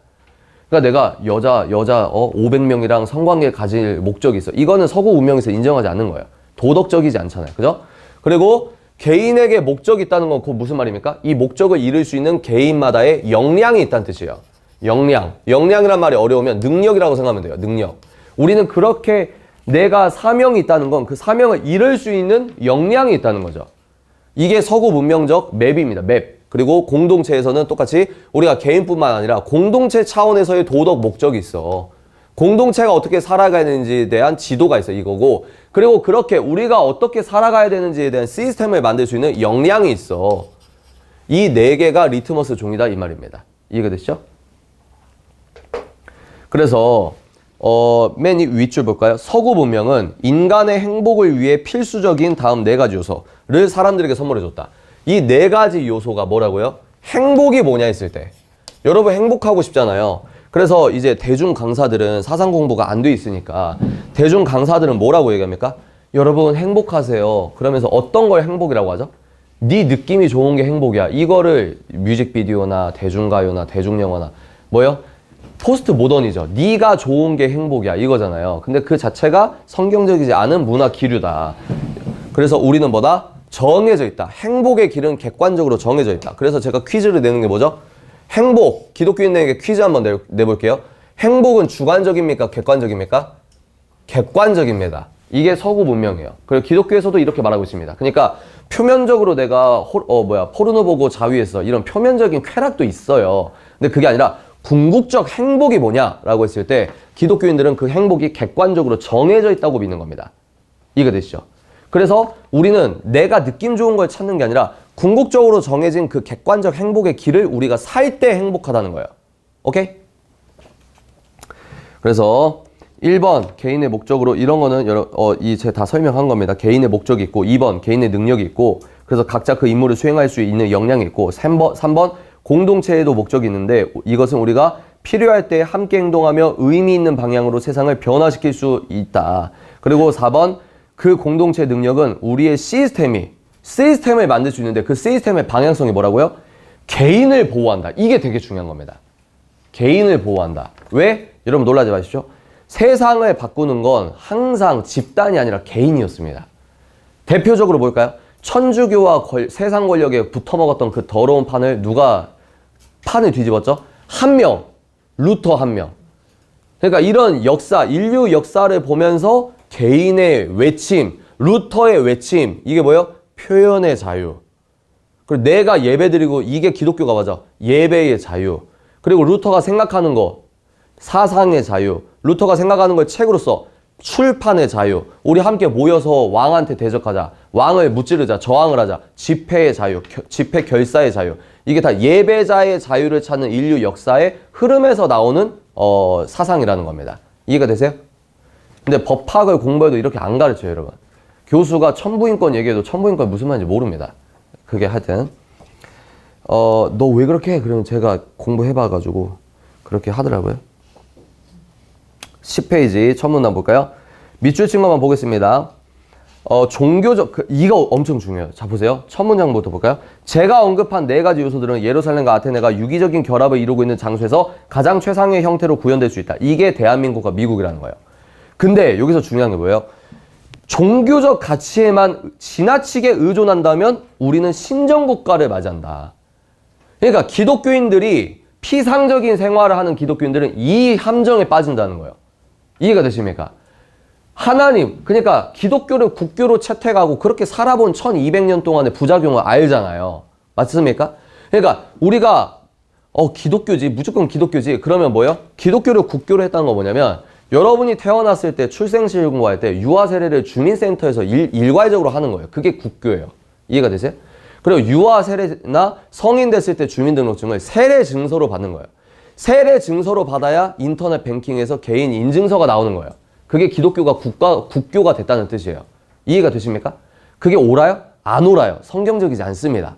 그러니까 내가 여자 500명이랑 성관계 가질 목적이 있어. 이거는 서구 문명에서 인정하지 않는 거예요. 도덕적이지 않잖아요. 그죠? 그리고 개인에게 목적이 있다는 건 그 무슨 말입니까? 이 목적을 이룰 수 있는 개인마다의 역량이 있다는 뜻이에요. 역량. 역량이란 말이 어려우면 능력이라고 생각하면 돼요. 능력. 우리는 그렇게 내가 사명이 있다는 건 그 사명을 이룰 수 있는 역량이 있다는 거죠. 이게 서구 문명적 맵입니다. 맵. 그리고 공동체에서는 똑같이 우리가 개인뿐만 아니라 공동체 차원에서의 도덕 목적이 있어. 공동체가 어떻게 살아가야 되는지에 대한 지도가 있어. 이거고. 그리고 그렇게 우리가 어떻게 살아가야 되는지에 대한 시스템을 만들 수 있는 역량이 있어. 이 4개가 리트머스 종이다 이 말입니다. 이해가 되시죠? 그래서 맨 윗줄 볼까요? 서구 문명은 인간의 행복을 위해 필수적인 다음 4가지 요소를 사람들에게 선물해줬다. 이 4가지 요소가 뭐라고요? 행복이 뭐냐 했을 때 여러분 행복하고 싶잖아요. 그래서 이제 대중 강사들은 사상 공부가 안 돼 있으니까 대중 강사들은 뭐라고 얘기합니까? 여러분 행복하세요. 그러면서 어떤 걸 행복이라고 하죠? 네 느낌이 좋은 게 행복이야. 이거를 뮤직비디오나 대중가요나 대중영화나 뭐요? 포스트 모던이죠. 네가 좋은 게 행복이야 이거잖아요. 근데 그 자체가 성경적이지 않은 문화 기류다. 그래서 우리는 뭐다? 정해져 있다. 행복의 길은 객관적으로 정해져 있다. 그래서 제가 퀴즈를 내는 게 뭐죠? 행복, 기독교인에게 퀴즈 한번 내볼게요. 행복은 주관적입니까? 객관적입니까? 객관적입니다. 이게 서구 문명이에요. 그리고 기독교에서도 이렇게 말하고 있습니다. 그러니까 표면적으로 내가 포르노 보고 자위했어. 이런 표면적인 쾌락도 있어요. 근데 그게 아니라 궁극적 행복이 뭐냐라고 했을 때 기독교인들은 그 행복이 객관적으로 정해져 있다고 믿는 겁니다. 이해가 되시죠? 그래서 우리는 내가 느낌 좋은 걸 찾는 게 아니라 궁극적으로 정해진 그 객관적 행복의 길을 우리가 살 때 행복하다는 거예요. 오케이? 그래서 1번 개인의 목적으로 이런 거는 제가 다 설명한 겁니다. 개인의 목적이 있고 2번 개인의 능력이 있고 그래서 각자 그 임무를 수행할 수 있는 역량이 있고 3번 공동체에도 목적이 있는데 이것은 우리가 필요할 때 함께 행동하며 의미 있는 방향으로 세상을 변화시킬 수 있다. 그리고 4번, 그 공동체의 능력은 우리의 시스템을 만들 수 있는데 그 시스템의 방향성이 뭐라고요? 개인을 보호한다. 이게 되게 중요한 겁니다. 개인을 보호한다. 왜? 여러분 놀라지 마십시오. 세상을 바꾸는 건 항상 집단이 아니라 개인이었습니다. 대표적으로 볼까요? 천주교와 세상 권력에 붙어먹었던 그 더러운 판을 누가 판을 뒤집었죠? 한 명, 루터 한 명. 그러니까 이런 역사, 인류 역사를 보면서 개인의 외침, 루터의 외침, 이게 뭐예요? 표현의 자유. 그리고 내가 예배드리고, 이게 기독교가 맞아. 예배의 자유. 그리고 루터가 생각하는 거, 사상의 자유. 루터가 생각하는 걸 책으로 써. 출판의 자유. 우리 함께 모여서 왕한테 대적하자. 왕을 무찌르자. 저항을 하자. 집회의 자유. 집회 결사의 자유. 이게 다 예배자의 자유를 찾는 인류 역사의 흐름에서 나오는 사상이라는 겁니다. 이해가 되세요? 근데 법학을 공부해도 이렇게 안 가르쳐요, 여러분. 교수가 천부인권 얘기해도 천부인권 무슨 말인지 모릅니다. 그게 하여튼 너 왜 그렇게 해? 그러면 제가 공부해봐가지고 그렇게 하더라고요. 10페이지 첫 문단 볼까요? 밑줄 친 것만 보겠습니다. 종교적, 이거 엄청 중요해요. 자, 보세요. 첫 문장부터 볼까요? 제가 언급한 4가지 요소들은 예루살렘과 아테네가 유기적인 결합을 이루고 있는 장소에서 가장 최상의 형태로 구현될 수 있다. 이게 대한민국과 미국이라는 거예요. 근데 여기서 중요한 게 뭐예요? 종교적 가치에만 지나치게 의존한다면 우리는 신정국가를 맞이한다. 그러니까 기독교인들이 피상적인 생활을 하는 기독교인들은 이 함정에 빠진다는 거예요. 이해가 되십니까? 하나님, 그러니까 기독교를 국교로 채택하고 그렇게 살아본 1200년 동안의 부작용을 알잖아요. 맞습니까? 그러니까 우리가 기독교지, 무조건 기독교지. 그러면 뭐예요? 기독교를 국교로 했다는 거 뭐냐면 여러분이 태어났을 때 출생실 공부할 때 유아 세례를 주민센터에서 일괄적으로 하는 거예요. 그게 국교예요. 이해가 되세요? 그리고 유아 세례나 성인 됐을 때 주민등록증을 세례 증서로 받는 거예요. 세례 증서로 받아야 인터넷 뱅킹에서 개인 인증서가 나오는 거예요. 그게 기독교가 국교가 됐다는 뜻이에요. 이해가 되십니까? 그게 옳아요? 안 옳아요. 성경적이지 않습니다.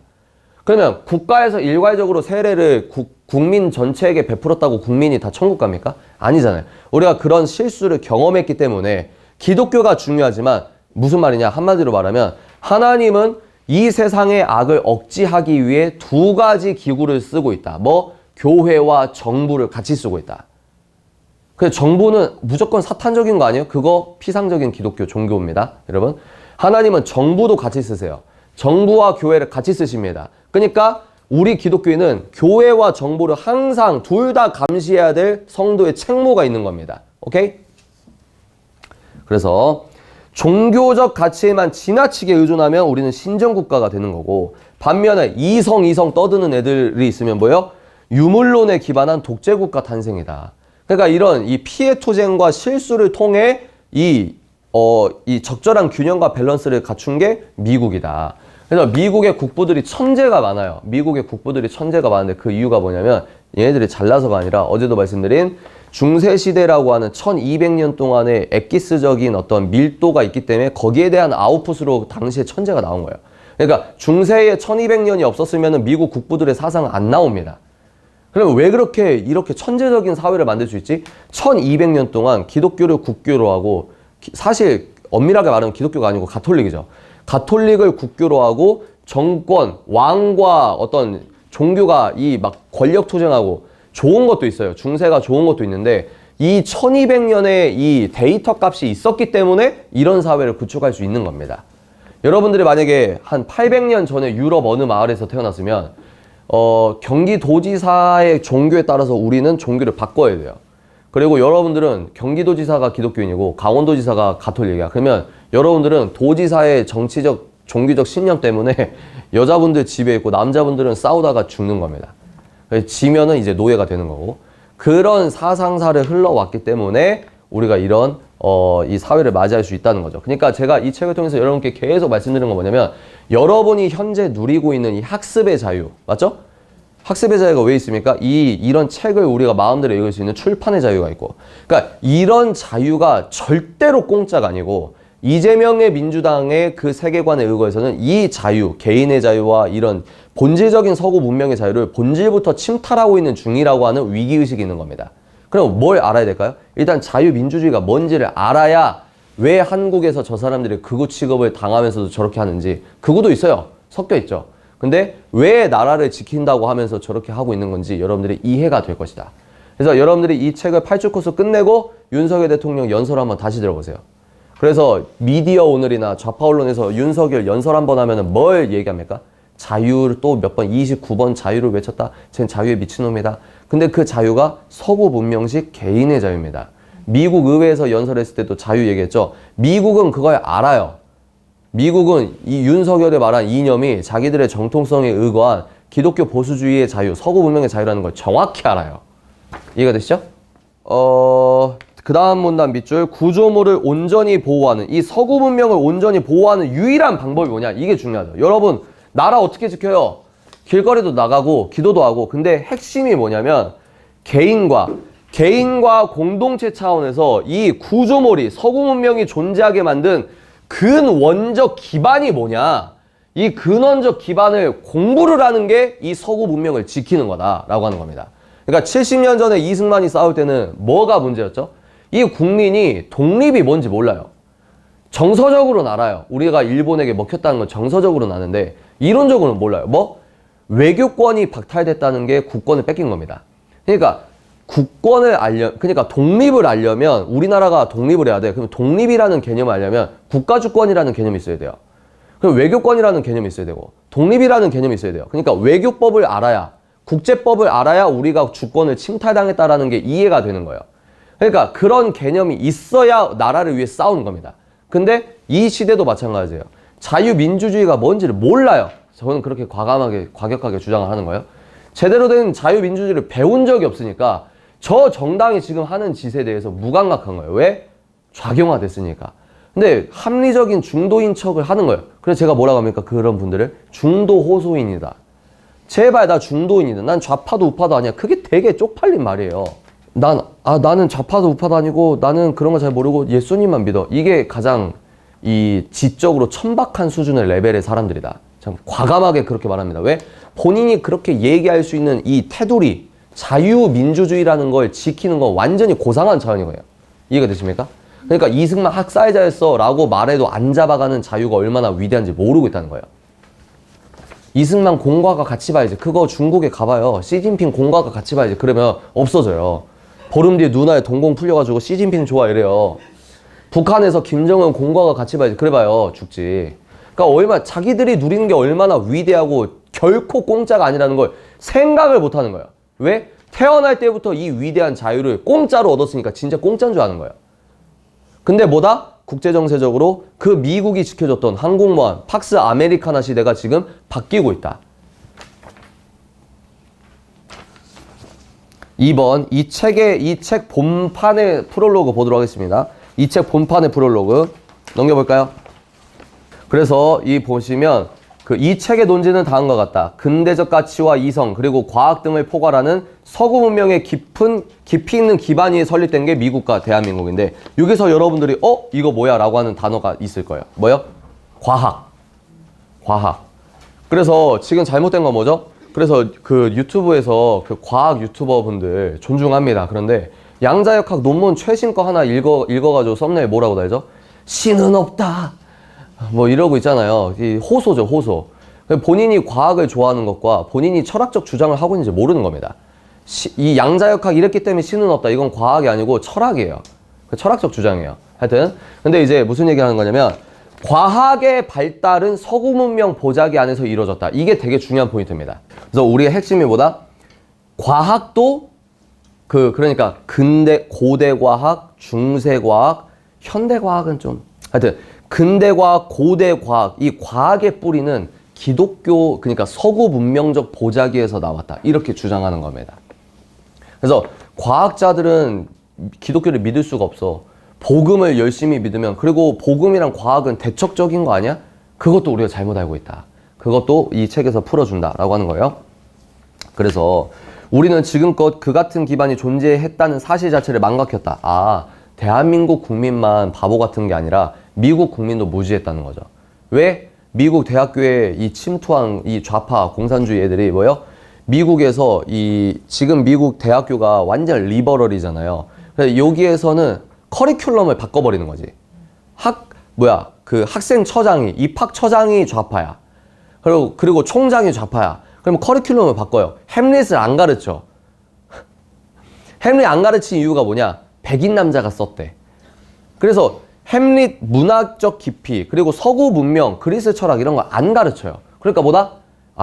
그러면 국가에서 일괄적으로 세례를 국민 전체에게 베풀었다고 국민이 다 천국 갑니까? 아니잖아요. 우리가 그런 실수를 경험했기 때문에 기독교가 중요하지만 무슨 말이냐? 한마디로 말하면 하나님은 이 세상의 악을 억제하기 위해 2가지 기구를 쓰고 있다. 뭐? 교회와 정부를 같이 쓰고 있다. 근데 정부는 무조건 사탄적인 거 아니에요? 그거 피상적인 기독교 종교입니다. 여러분. 하나님은 정부도 같이 쓰세요. 정부와 교회를 같이 쓰십니다. 그러니까 우리 기독교인은 교회와 정부를 항상 둘 다 감시해야 될 성도의 책무가 있는 겁니다. 오케이? 그래서 종교적 가치에만 지나치게 의존하면 우리는 신정국가가 되는 거고 반면에 이성 떠드는 애들이 있으면 뭐예요? 유물론에 기반한 독재국가 탄생이다. 그러니까 이런 이 피해 투쟁과 실수를 통해 이 적절한 균형과 밸런스를 갖춘 게 미국이다. 그래서 미국의 국부들이 천재가 많아요. 미국의 국부들이 천재가 많은데 그 이유가 뭐냐면 얘네들이 잘나서가 아니라 어제도 말씀드린 중세시대라고 하는 1200년 동안의 엑기스적인 어떤 밀도가 있기 때문에 거기에 대한 아웃풋으로 당시에 천재가 나온 거예요. 그러니까 중세에 1200년이 없었으면 미국 국부들의 사상은 안 나옵니다. 그러면 왜 이렇게 천재적인 사회를 만들 수 있지? 1200년 동안 기독교를 국교로 하고 사실 엄밀하게 말하면 기독교가 아니고 가톨릭이죠. 가톨릭을 국교로 하고 정권, 왕과 어떤 종교가 이 막 권력 투쟁하고 좋은 것도 있어요. 중세가 좋은 것도 있는데 이 1200년의 이 데이터 값이 있었기 때문에 이런 사회를 구축할 수 있는 겁니다. 여러분들이 만약에 한 800년 전에 유럽 어느 마을에서 태어났으면 경기도지사의 종교에 따라서 우리는 종교를 바꿔야 돼요. 그리고 여러분들은 경기도지사가 기독교인이고 강원도지사가 가톨릭이야. 그러면 여러분들은 도지사의 정치적, 종교적 신념 때문에 여자분들 집에 있고 남자분들은 싸우다가 죽는 겁니다. 지면은 이제 노예가 되는 거고 그런 사상사를 흘러왔기 때문에 우리가 이런 이 사회를 맞이할 수 있다는 거죠. 그러니까 제가 이 책을 통해서 여러분께 계속 말씀드리는 건 뭐냐면 여러분이 현재 누리고 있는 이 학습의 자유 맞죠? 학습의 자유가 왜 있습니까? 이런 책을 우리가 마음대로 읽을 수 있는 출판의 자유가 있고 그러니까 이런 자유가 절대로 공짜가 아니고 이재명의 민주당의 그 세계관에 의거해서는 이 자유, 개인의 자유와 이런 본질적인 서구 문명의 자유를 본질부터 침탈하고 있는 중이라고 하는 위기의식이 있는 겁니다. 그럼 뭘 알아야 될까요? 일단 자유민주주의가 뭔지를 알아야 왜 한국에서 저 사람들이 극우 취급을 당하면서도 저렇게 하는지, 극우도 있어요. 섞여 있죠. 근데 왜 나라를 지킨다고 하면서 저렇게 하고 있는 건지 여러분들이 이해가 될 것이다. 그래서 여러분들이 이 책을 8주 코스 끝내고 윤석열 대통령 연설 한번 다시 들어보세요. 그래서 미디어 오늘이나 좌파 언론에서 윤석열 연설 한번 하면은 뭘 얘기합니까? 자유를 또 몇 번, 29번 자유를 외쳤다. 쟨 자유에 미친놈이다. 근데 그 자유가 서구 문명식 개인의 자유입니다. 미국 의회에서 연설했을 때도 자유 얘기했죠. 미국은 그걸 알아요. 미국은 이 윤석열이 말한 이념이 자기들의 정통성에 의거한 기독교 보수주의의 자유, 서구 문명의 자유라는 걸 정확히 알아요. 이해가 되시죠? 그 다음 문단 밑줄, 구조물을 온전히 보호하는, 이 서구 문명을 온전히 보호하는 유일한 방법이 뭐냐? 이게 중요하죠. 여러분, 나라 어떻게 지켜요? 길거리도 나가고 기도도 하고. 근데 핵심이 뭐냐면 개인과 공동체 차원에서 이 구조물이 서구 문명이 존재하게 만든 근원적 기반이 뭐냐? 이 근원적 기반을 공부를 하는 게 이 서구 문명을 지키는 거다라고 하는 겁니다. 그러니까 70년 전에 이승만이 싸울 때는 뭐가 문제였죠? 이 국민이 독립이 뭔지 몰라요. 정서적으로는 알아요. 우리가 일본에게 먹혔다는 건 정서적으로는 아는데 이론적으로는 몰라요. 외교권이 박탈됐다는 게 국권을 뺏긴 겁니다. 그러니까 그러니까 독립을 알려면 우리나라가 독립을 해야 돼. 그럼 독립이라는 개념을 알려면 국가주권이라는 개념이 있어야 돼요. 그럼 외교권이라는 개념이 있어야 되고 독립이라는 개념이 있어야 돼요. 그러니까 외교법을 알아야, 국제법을 알아야 우리가 주권을 침탈당했다라는 게 이해가 되는 거예요. 그러니까 그런 개념이 있어야 나라를 위해 싸우는 겁니다. 근데 이 시대도 마찬가지예요. 자유민주주의가 뭔지를 몰라요. 저는 그렇게 과격하게 주장을 하는 거예요. 제대로 된 자유민주주의를 배운 적이 없으니까 저 정당이 지금 하는 짓에 대해서 무감각한 거예요. 왜? 좌경화됐으니까. 근데 합리적인 중도인 척을 하는 거예요. 그래서 제가 뭐라고 합니까? 그런 분들을 중도 호소인이다. 제발 나 중도인이다. 난 좌파도 우파도 아니야. 그게 되게 쪽팔린 말이에요. 나는 좌파도 우파도 아니고 나는 그런 거 잘 모르고 예수님만 믿어. 이게 가장 이 지적으로 천박한 수준의 레벨의 사람들이다. 참 과감하게 그렇게 말합니다. 왜? 본인이 그렇게 얘기할 수 있는 이 테두리, 자유민주주의라는 걸 지키는 건 완전히 고상한 차원인 거예요. 이해가 되십니까? 그러니까 이승만 학살자였어 라고 말해도 안 잡아가는 자유가 얼마나 위대한지 모르고 있다는 거예요. 이승만 공과가 같이 봐야지. 그거 중국에 가봐요. 시진핑 공과가 같이 봐야지. 그러면 없어져요. 보름 뒤에 눈알 동공 풀려가지고 시진핑 좋아 이래요. 북한에서 김정은 공과가 같이 봐야지. 그래봐요. 죽지. 그러니까 자기들이 누리는 게 얼마나 위대하고 결코 공짜가 아니라는 걸 생각을 못하는 거예요. 왜? 태어날 때부터 이 위대한 자유를 공짜로 얻었으니까 진짜 공짜인 줄 아는 거예요. 근데 뭐다? 국제정세적으로 그 미국이 지켜줬던 항공모함, 팍스 아메리카나 시대가 지금 바뀌고 있다. 2번, 이 책 본판의 프롤로그 보도록 하겠습니다. 이 책 본판의 프롤로그 넘겨볼까요? 그래서 이 보시면 이 책의 논지는 다음과 같다. 근대적 가치와 이성 그리고 과학 등을 포괄하는 서구 문명의 깊이 있는 기반 위에 설립된 게 미국과 대한민국인데 여기서 여러분들이 이거 뭐야? 라고 하는 단어가 있을 거예요. 뭐요? 과학. 그래서 지금 잘못된 건 뭐죠? 그래서 그 유튜브에서 그 과학 유튜버 분들 존중합니다. 그런데 양자역학 논문 최신 거 하나 읽어가지고 썸네일 뭐라고 달죠? 신은 없다. 뭐 이러고 있잖아요. 이 호소죠, 호소. 본인이 과학을 좋아하는 것과 본인이 철학적 주장을 하고 있는지 모르는 겁니다. 이 양자역학 이랬기 때문에 신은 없다. 이건 과학이 아니고 철학이에요. 철학적 주장이에요. 하여튼 근데 이제 무슨 얘기하는 거냐면 과학의 발달은 서구 문명 보자기 안에서 이루어졌다. 이게 되게 중요한 포인트입니다. 그래서 우리의 핵심이 뭐다? 과학도 그러니까 고대 과학, 중세 과학, 현대 과학은 좀 하여튼 근대 과학, 고대 과학, 이 과학의 뿌리는 기독교, 그러니까 서구 문명적 보자기에서 나왔다. 이렇게 주장하는 겁니다. 그래서 과학자들은 기독교를 믿을 수가 없어. 복음을 열심히 믿으면, 그리고 복음이랑 과학은 대척적인 거 아니야? 그것도 우리가 잘못 알고 있다. 그것도 이 책에서 풀어준다라고 하는 거예요. 그래서 우리는 지금껏 그 같은 기반이 존재했다는 사실 자체를 망각했다. 대한민국 국민만 바보 같은 게 아니라 미국 국민도 무지했다는 거죠. 왜? 미국 대학교에 이 침투한 이 좌파 공산주의 애들이 뭐요? 미국에서 지금 미국 대학교가 완전 리버럴이잖아요. 그래서 여기에서는 커리큘럼을 바꿔버리는 거지. 그 학생처장이, 입학처장이 좌파야. 그리고 총장이 좌파야. 그러면 커리큘럼을 바꿔요. 햄릿을 안 가르쳐. 햄릿 안 가르친 이유가 뭐냐? 백인 남자가 썼대. 그래서 햄릿 문학적 깊이, 그리고 서구 문명, 그리스 철학 이런 거 안 가르쳐요. 그러니까 뭐다?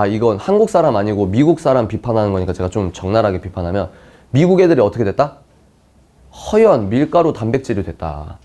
이건 한국 사람 아니고 미국 사람 비판하는 거니까 제가 좀 적나라하게 비판하면 미국 애들이 어떻게 됐다? 허연 밀가루 단백질이 됐다.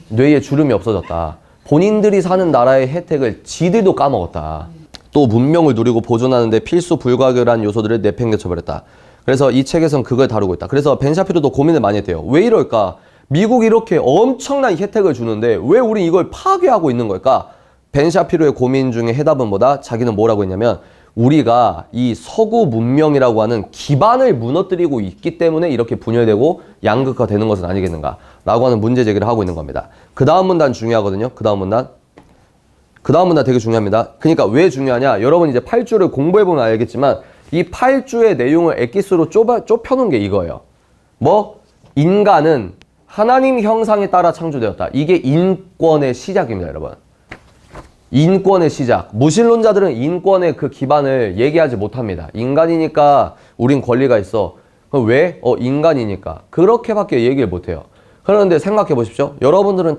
뇌에 주름이 없어졌다. 본인들이 사는 나라의 혜택을 지들도 까먹었다. 또 문명을 누리고 보존하는데 필수 불가결한 요소들을 내팽개쳐버렸다. 그래서 이 책에선 그걸 다루고 있다. 그래서 벤 샤피로도 고민을 많이 했대요. 왜 이럴까? 미국이 이렇게 엄청난 혜택을 주는데 왜 우린 이걸 파괴하고 있는 걸까? 벤 샤피로의 고민 중에 해답은 뭐다? 자기는 뭐라고 했냐면 우리가 이 서구 문명이라고 하는 기반을 무너뜨리고 있기 때문에 이렇게 분열되고 양극화되는 것은 아니겠는가? 라고 하는 문제 제기를 하고 있는 겁니다. 그 다음 문단 중요하거든요. 그 다음 문단 되게 중요합니다. 그러니까 왜 중요하냐? 여러분 이제 8주를 공부해보면 알겠지만 이 8주의 내용을 엑기스로 좁혀놓은 게 이거예요. 인간은 하나님 형상에 따라 창조되었다. 이게 인권의 시작입니다, 여러분. 인권의 시작. 무신론자들은 인권의 그 기반을 얘기하지 못합니다. 인간이니까 우린 권리가 있어. 그럼 왜? 인간이니까. 그렇게밖에 얘기를 못해요. 그런데 생각해 보십시오. 여러분들은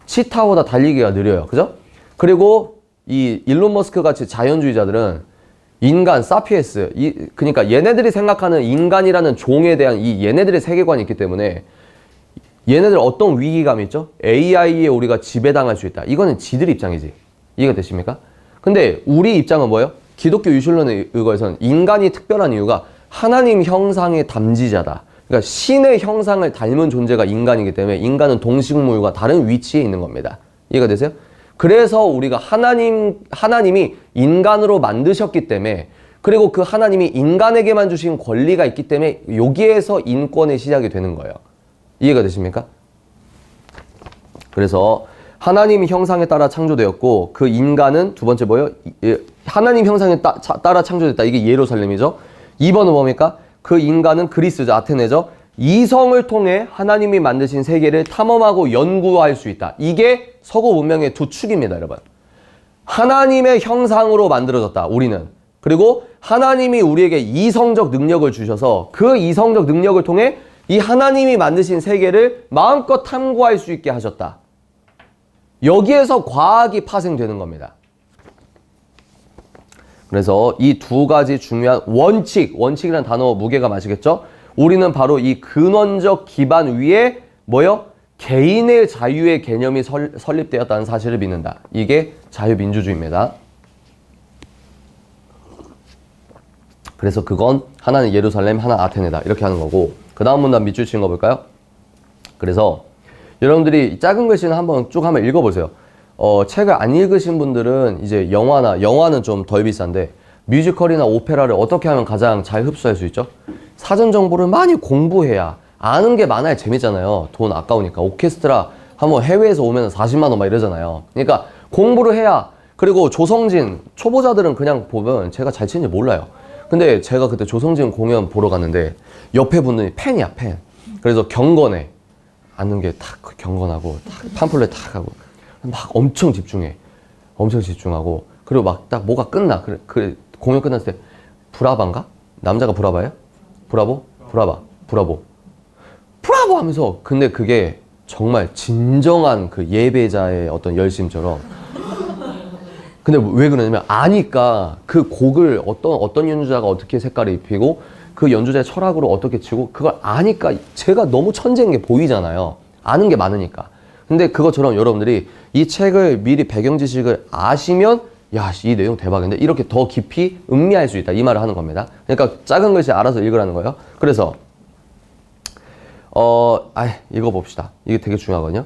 치타보다 달리기가 느려요. 그죠? 그리고 이 일론 머스크 같이 자연주의자들은 인간, 사피엔스, 그러니까 얘네들이 생각하는 인간이라는 종에 대한 얘네들의 세계관이 있기 때문에 얘네들 어떤 위기감이 있죠? AI에 우리가 지배당할 수 있다. 이거는 지들 입장이지. 이해가 되십니까? 근데 우리 입장은 뭐예요? 기독교 유실론에 의거해서는 인간이 특별한 이유가 하나님 형상의 담지자다. 그러니까 신의 형상을 닮은 존재가 인간이기 때문에 인간은 동식물과 다른 위치에 있는 겁니다. 이해가 되세요? 그래서 우리가 하나님이 인간으로 만드셨기 때문에 그리고 그 하나님이 인간에게만 주신 권리가 있기 때문에 여기에서 인권의 시작이 되는 거예요. 이해가 되십니까? 그래서 하나님 형상에 따라 창조되었고 그 인간은 두 번째 뭐예요? 하나님 형상에 따라 창조됐다. 이게 예루살렘이죠. 2번은 뭡니까? 그 인간은 그리스죠. 아테네죠. 이성을 통해 하나님이 만드신 세계를 탐험하고 연구할 수 있다. 이게 서구 문명의 두 축입니다, 여러분. 하나님의 형상으로 만들어졌다, 우리는. 그리고 하나님이 우리에게 이성적 능력을 주셔서 그 이성적 능력을 통해 이 하나님이 만드신 세계를 마음껏 탐구할 수 있게 하셨다. 여기에서 과학이 파생되는 겁니다. 그래서 이 두 가지 중요한 원칙이라는 단어 무게가 마시겠죠? 우리는 바로 이 근원적 기반 위에 개인의 자유의 개념이 설립되었다는 사실을 믿는다. 이게 자유민주주의입니다. 그래서 그건 하나는 예루살렘, 하나 아테네다. 이렇게 하는 거고 그 다음 문단 밑줄 치는 거 볼까요? 그래서 여러분들이 작은 글씨는 한번 쭉 한번 읽어보세요. 책을 안 읽으신 분들은 이제 영화는 좀 덜 비싼데 뮤지컬이나 오페라를 어떻게 하면 가장 잘 흡수할 수 있죠? 사전 정보를 많이 공부해야 아는 게 많아야 재밌잖아요. 돈 아까우니까. 오케스트라 한번 해외에서 오면 40만 원 막 이러잖아요. 그러니까 공부를 해야. 그리고 조성진 초보자들은 그냥 보면 제가 잘 치는지 몰라요. 근데 제가 그때 조성진 공연 보러 갔는데 옆에 분들이 팬이야, 팬. 그래서 경건해. 앉는 게 탁 경건하고 탁 팜플렛 탁 하고 막 엄청 집중해. 엄청 집중하고 그리고 막 딱 뭐가 끝나. 그래 공연 끝났을 때 브라바인가? 남자가 브라바예요? 브라보 하면서 근데 그게 정말 진정한 그 예배자의 어떤 열심처럼. 근데 왜 그러냐면 아니까 그 곡을 어떤 연주자가 어떻게 색깔을 입히고 그 연주자의 철학으로 어떻게 치고 그걸 아니까 제가 너무 천재인 게 보이잖아요. 아는 게 많으니까. 근데 그것처럼 여러분들이 이 책을 미리 배경 지식을 아시면 야, 이 내용 대박인데 이렇게 더 깊이 음미할 수 있다. 이 말을 하는 겁니다. 그러니까 작은 글씨 알아서 읽으라는 거예요. 그래서 읽어봅시다. 이게 되게 중요하거든요.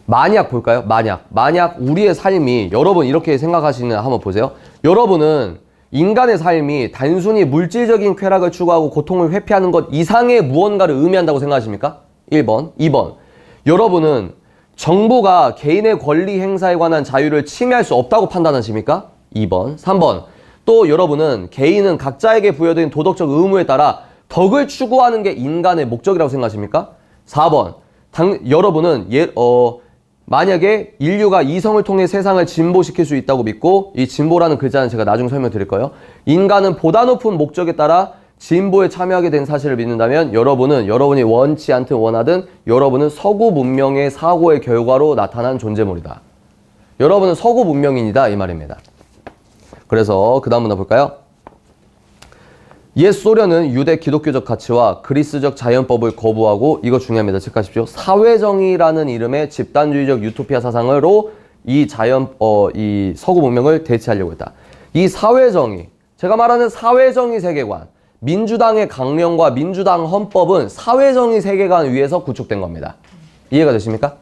만약 볼까요? 만약 우리의 삶이 여러분 이렇게 생각하시는 한번 보세요. 여러분은 인간의 삶이 단순히 물질적인 쾌락을 추구하고 고통을 회피하는 것 이상의 무언가를 의미한다고 생각하십니까? 1번. 2번. 여러분은 정부가 개인의 권리 행사에 관한 자유를 침해할 수 없다고 판단하십니까? 2번. 3번. 또 여러분은 개인은 각자에게 부여된 도덕적 의무에 따라 덕을 추구하는 게 인간의 목적이라고 생각하십니까? 4번. 여러분은 만약에 인류가 이성을 통해 세상을 진보시킬 수 있다고 믿고, 이 진보라는 글자는 제가 나중에 설명드릴 거예요. 인간은 보다 높은 목적에 따라 진보에 참여하게 된 사실을 믿는다면 여러분이 원치 않든 원하든 여러분은 서구 문명의 사고의 결과로 나타난 존재물이다. 여러분은 서구 문명인이다 이 말입니다. 그래서 그 다음 문화 볼까요? 옛 소련은 유대 기독교적 가치와 그리스적 자연법을 거부하고, 이거 중요합니다. 체크하십시오. 사회정의라는 이름의 집단주의적 유토피아 사상으로 이 서구 문명을 대체하려고 했다. 이 사회정의, 제가 말하는 사회정의 세계관, 민주당의 강령과 민주당 헌법은 사회정의 세계관 위에서 구축된 겁니다. 이해가 되십니까?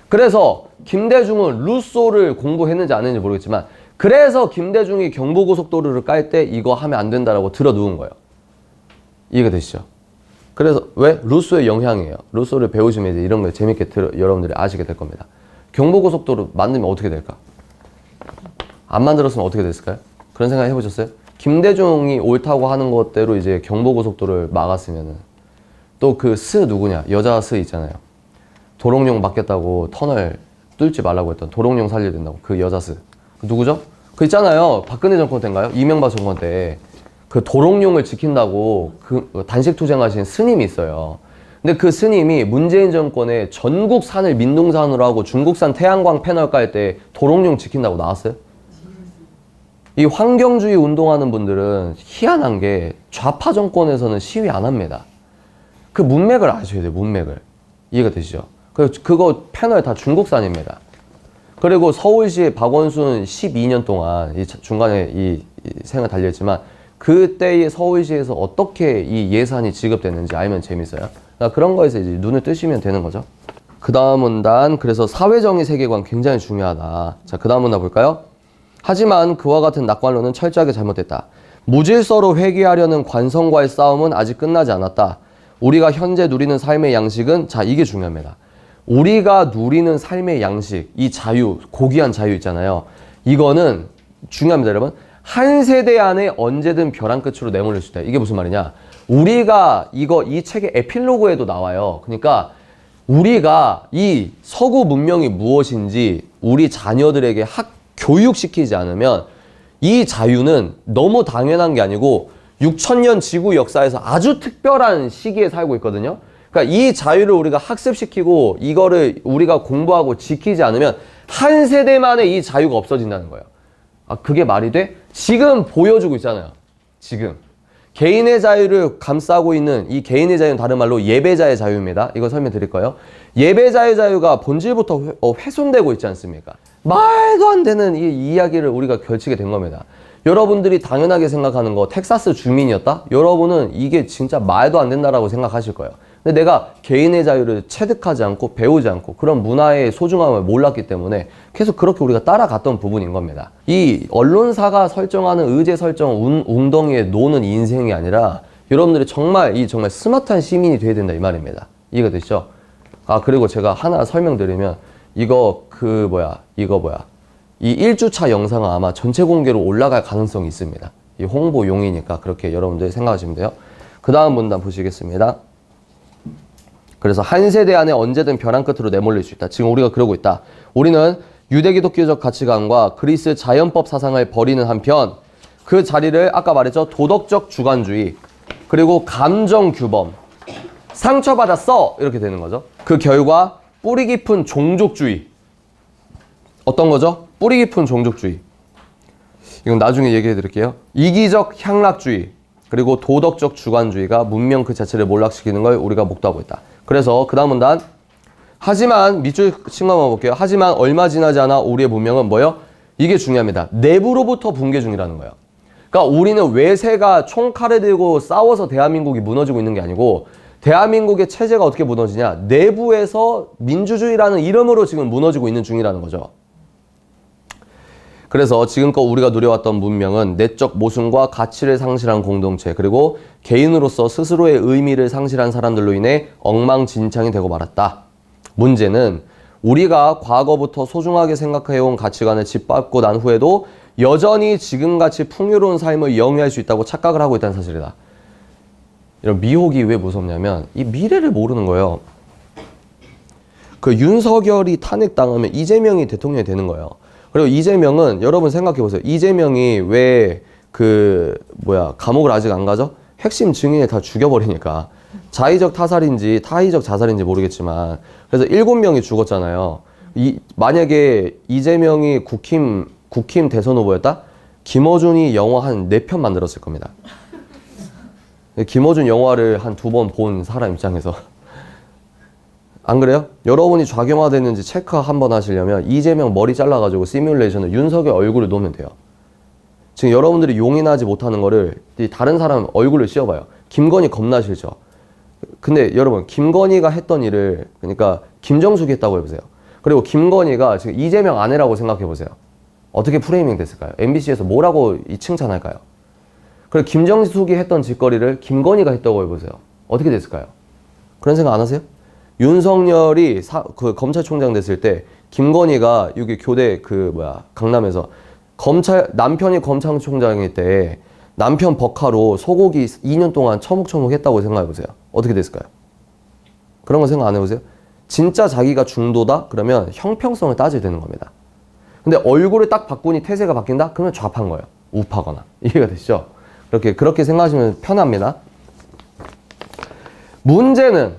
그래서 김대중은 루소를 공부했는지 안 했는지 모르겠지만, 그래서 김대중이 경부고속도로를 깔 때 이거 하면 안 된다라고 들어 누운 거예요. 이해가 되시죠? 그래서 왜? 루소의 영향이에요. 루소를 배우시면 이제 이런 거 재밌게 여러분들이 아시게 될 겁니다. 경부고속도로 만들면 어떻게 될까? 안 만들었으면 어떻게 됐을까요? 그런 생각 해보셨어요? 김대중이 옳다고 하는 것대로 이제 경부고속도로를 막았으면은, 또 그 누구냐? 여자 있잖아요. 도롱뇽 맡겼다고 터널 뚫지 말라고 했던, 도롱뇽 살려야 된다고. 그 여자 누구죠? 그 있잖아요. 박근혜 정권 때인가요? 이명박 정권 때 그 도롱뇽을 지킨다고 그 단식 투쟁하신 스님이 있어요. 근데 그 스님이 문재인 정권에 전국 산을 민둥산으로 하고 중국산 태양광 패널 깔 때 도롱뇽 지킨다고 나왔어요? 이 환경주의 운동하는 분들은 희한한 게 좌파 정권에서는 시위 안 합니다. 그 문맥을 아셔야 돼요. 문맥을. 이해가 되시죠? 그거 패널 다 중국산입니다. 그리고 서울시 박원순 12년 동안 중간에 이 생을 달렸지만, 그때의 서울시에서 어떻게 이 예산이 지급됐는지 알면 재밌어요. 그러니까 그런 거에서 이제 눈을 뜨시면 되는 거죠. 그 다음 문단, 그래서 사회정의 세계관 굉장히 중요하다. 자, 그 다음 문단 볼까요? 하지만 그와 같은 낙관론은 철저하게 잘못됐다. 무질서로 회귀하려는 관성과의 싸움은 아직 끝나지 않았다. 우리가 현재 누리는 삶의 양식은, 자, 이게 중요합니다. 우리가 누리는 삶의 양식, 이 자유, 고귀한 자유 있잖아요. 이거는 중요합니다, 여러분. 한 세대 안에 언제든 벼랑 끝으로 내몰릴 수 있다. 이게 무슨 말이냐? 우리가 이 책의 에필로그에도 나와요. 그러니까 우리가 이 서구 문명이 무엇인지 우리 자녀들에게 교육시키지 않으면 이 자유는 너무 당연한 게 아니고 6,000년 지구 역사에서 아주 특별한 시기에 살고 있거든요. 그러니까 이 자유를 우리가 학습시키고 이거를 우리가 공부하고 지키지 않으면 한 세대 만에 이 자유가 없어진다는 거예요. 아, 그게 말이 돼? 지금 보여주고 있잖아요. 지금. 개인의 자유를 감싸고 있는 이 개인의 자유는 다른 말로 예배자의 자유입니다. 이거 설명드릴 거예요. 예배자의 자유가 본질부터 훼손되고 있지 않습니까? 말도 안 되는 이 이야기를 우리가 결치게 된 겁니다. 여러분들이 당연하게 생각하는 거 텍사스 주민이었다? 여러분은 이게 진짜 말도 안 된다라고 생각하실 거예요. 근데 내가 개인의 자유를 체득하지 않고 배우지 않고 그런 문화의 소중함을 몰랐기 때문에 계속 그렇게 우리가 따라갔던 부분인 겁니다. 이 언론사가 설정하는 의제 설정 웅덩이에 노는 인생이 아니라 여러분들이 정말 스마트한 시민이 돼야 된다 이 말입니다. 이해가 되시죠? 아, 그리고 제가 하나 설명드리면 이 1주차 영상은 아마 전체 공개로 올라갈 가능성이 있습니다. 이 홍보용이니까 그렇게 여러분들 생각하시면 돼요. 그 다음 문단 보시겠습니다. 그래서 한 세대 안에 언제든 벼랑 끝으로 내몰릴 수 있다. 지금 우리가 그러고 있다. 우리는 유대기독교적 가치관과 그리스 자연법 사상을 버리는 한편 그 자리를 아까 말했죠. 도덕적 주관주의 그리고 감정 규범 상처받았어 이렇게 되는 거죠. 그 결과 뿌리 깊은 종족주의 어떤 거죠? 뿌리 깊은 종족주의 이건 나중에 얘기해 드릴게요. 이기적 향락주의 그리고 도덕적 주관주의가 문명 그 자체를 몰락시키는 걸 우리가 목도하고 있다. 그래서 그 다음 문단 하지만 밑줄 친 것만 볼게요. 하지만 얼마 지나지 않아 우리의 문명은 뭐예요? 이게 중요합니다. 내부로부터 붕괴 중이라는 거예요. 그러니까 우리는 외세가 총칼을 들고 싸워서 대한민국이 무너지고 있는 게 아니고 대한민국의 체제가 어떻게 무너지냐? 내부에서 민주주의라는 이름으로 지금 무너지고 있는 중이라는 거죠. 그래서 지금껏 우리가 누려왔던 문명은 내적 모순과 가치를 상실한 공동체 그리고 개인으로서 스스로의 의미를 상실한 사람들로 인해 엉망진창이 되고 말았다. 문제는 우리가 과거부터 소중하게 생각해온 가치관을 짓밟고 난 후에도 여전히 지금같이 풍요로운 삶을 영위할 수 있다고 착각을 하고 있다는 사실이다. 이런 미혹이 왜 무섭냐면 이 미래를 모르는 거예요. 그 윤석열이 탄핵당하면 이재명이 대통령이 되는 거예요. 그리고 이재명은 여러분 생각해 보세요. 이재명이 왜 감옥을 아직 안 가죠? 핵심 증인을 다 죽여버리니까. 자의적 타살인지 타의적 자살인지 모르겠지만 그래서 7명이 죽었잖아요. 만약에 이재명이 국힘 대선 후보였다? 김어준이 영화 한 4편 만들었을 겁니다. 김어준 영화를 한 2번 본 사람 입장에서 안 그래요? 여러분이 좌경화됐는지 체크 한번 하시려면 이재명 머리 잘라가지고 시뮬레이션을 윤석열 얼굴을 놓으면 돼요. 지금 여러분들이 용인하지 못하는 거를 다른 사람 얼굴을 씌워봐요. 김건희 겁나 싫죠? 근데 여러분 김건희가 했던 일을 그러니까 김정숙이 했다고 해보세요. 그리고 김건희가 지금 이재명 아내라고 생각해보세요. 어떻게 프레이밍 됐을까요? MBC에서 뭐라고 칭찬할까요? 그리고 김정숙이 했던 짓거리를 김건희가 했다고 해보세요. 어떻게 됐을까요? 그런 생각 안 하세요? 윤석열이 검찰총장 됐을 때 김건희가 여기 교대 강남에서 남편이 검찰총장일 때 남편 버카로 소고기 2년 동안 처묵처묵 했다고 생각해보세요. 어떻게 됐을까요? 그런 거 생각 안 해보세요? 진짜 자기가 중도다? 그러면 형평성을 따져야 되는 겁니다. 근데 얼굴을 딱 바꾸니 태세가 바뀐다? 그러면 좌파인 거예요. 우파거나. 이해가 되시죠? 그렇게 생각하시면 편합니다. 문제는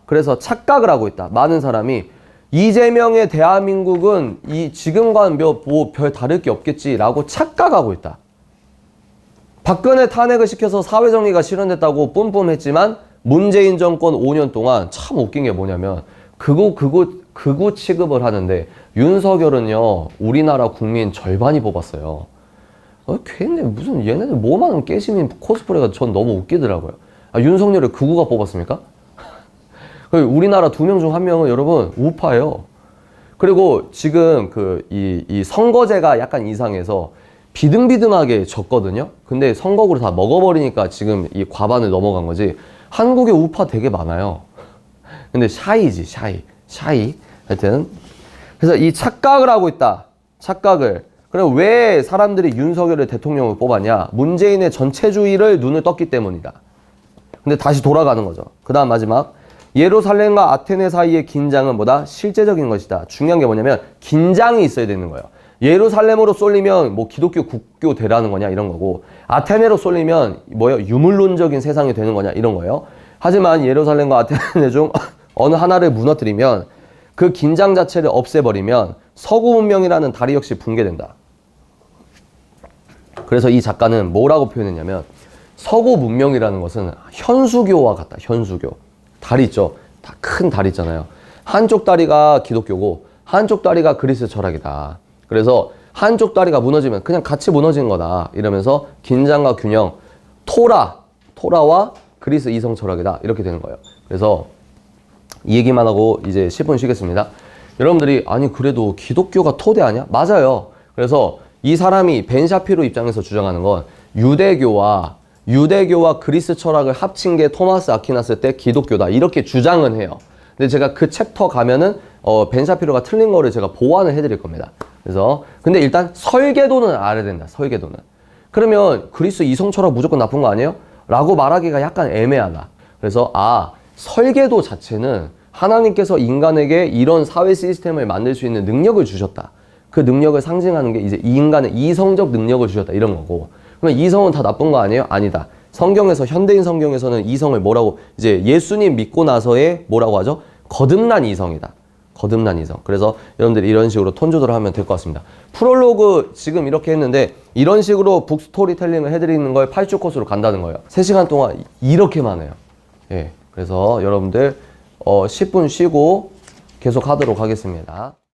그래서 착각을 하고 있다. 많은 사람이 이재명의 대한민국은 지금과는 별 다를 게 없겠지라고 착각하고 있다. 박근혜 탄핵을 시켜서 사회정의가 실현됐다고 뿜뿜했지만 문재인 정권 5년 동안 참 웃긴 게 뭐냐면 극우 취급을 하는데 윤석열은요 우리나라 국민 절반이 뽑았어요. 걔네 무슨 얘네들 뭐만 깨시민 코스프레가 전 너무 웃기더라고요. 윤석열을 극우가 뽑았습니까? 우리나라 2명 중 1명은 여러분 우파예요. 그리고 지금 이 선거제가 약간 이상해서 비등비등하게 졌거든요. 근데 선거구를 다 먹어버리니까 지금 이 과반을 넘어간 거지. 한국에 우파 되게 많아요. 근데 샤이. 하여튼 그래서 이 착각을 하고 있다. 착각을. 그럼 왜 사람들이 윤석열을 대통령을 뽑았냐? 문재인의 전체주의를 눈을 떴기 때문이다. 근데 다시 돌아가는 거죠. 그 다음 마지막. 예루살렘과 아테네 사이의 긴장은 뭐다? 실제적인 것이다. 중요한 게 뭐냐면 긴장이 있어야 되는 거예요. 예루살렘으로 쏠리면 기독교 국교 되라는 거냐 이런 거고 아테네로 쏠리면 유물론적인 세상이 되는 거냐 이런 거예요. 하지만 예루살렘과 아테네 중 어느 하나를 무너뜨리면 그 긴장 자체를 없애버리면 서구 문명이라는 다리 역시 붕괴된다. 그래서 이 작가는 뭐라고 표현했냐면 서구 문명이라는 것은 현수교와 같다. 현수교. 다리 있죠. 다 큰 다리 있잖아요. 한쪽 다리가 기독교고 한쪽 다리가 그리스 철학이다. 그래서 한쪽 다리가 무너지면 그냥 같이 무너지는 거다. 이러면서 긴장과 균형, 토라와 그리스 이성 철학이다. 이렇게 되는 거예요. 그래서 이 얘기만 하고 이제 10분 쉬겠습니다. 여러분들이 그래도 기독교가 토대 아니야? 맞아요. 그래서 이 사람이 벤 샤피로 입장에서 주장하는 건 유대교와 그리스 철학을 합친 게 토마스 아퀴나스 때 기독교다. 이렇게 주장은 해요. 근데 제가 그 챕터 가면은 벤 샤피로가 틀린 거를 제가 보완을 해드릴 겁니다. 그래서 근데 일단 설계도는 알아야 된다. 설계도는. 그러면 그리스 이성 철학 무조건 나쁜 거 아니에요? 라고 말하기가 약간 애매하다. 그래서 설계도 자체는 하나님께서 인간에게 이런 사회 시스템을 만들 수 있는 능력을 주셨다. 그 능력을 상징하는 게 이제 인간의 이성적 능력을 주셨다. 이런 거고. 그러면 이성은 다 나쁜 거 아니에요? 아니다. 성경에서 현대인 성경에서는 이성을 뭐라고 이제 예수님 믿고 나서의 뭐라고 하죠? 거듭난 이성이다. 거듭난 이성. 그래서 여러분들이 이런 식으로 톤 조절을 하면 될 것 같습니다. 프롤로그 지금 이렇게 했는데 이런 식으로 북 스토리텔링을 해드리는 걸 8주 코스로 간다는 거예요. 3시간 동안 이렇게만 해요. 예. 그래서 여러분들 10분 쉬고 계속 하도록 하겠습니다.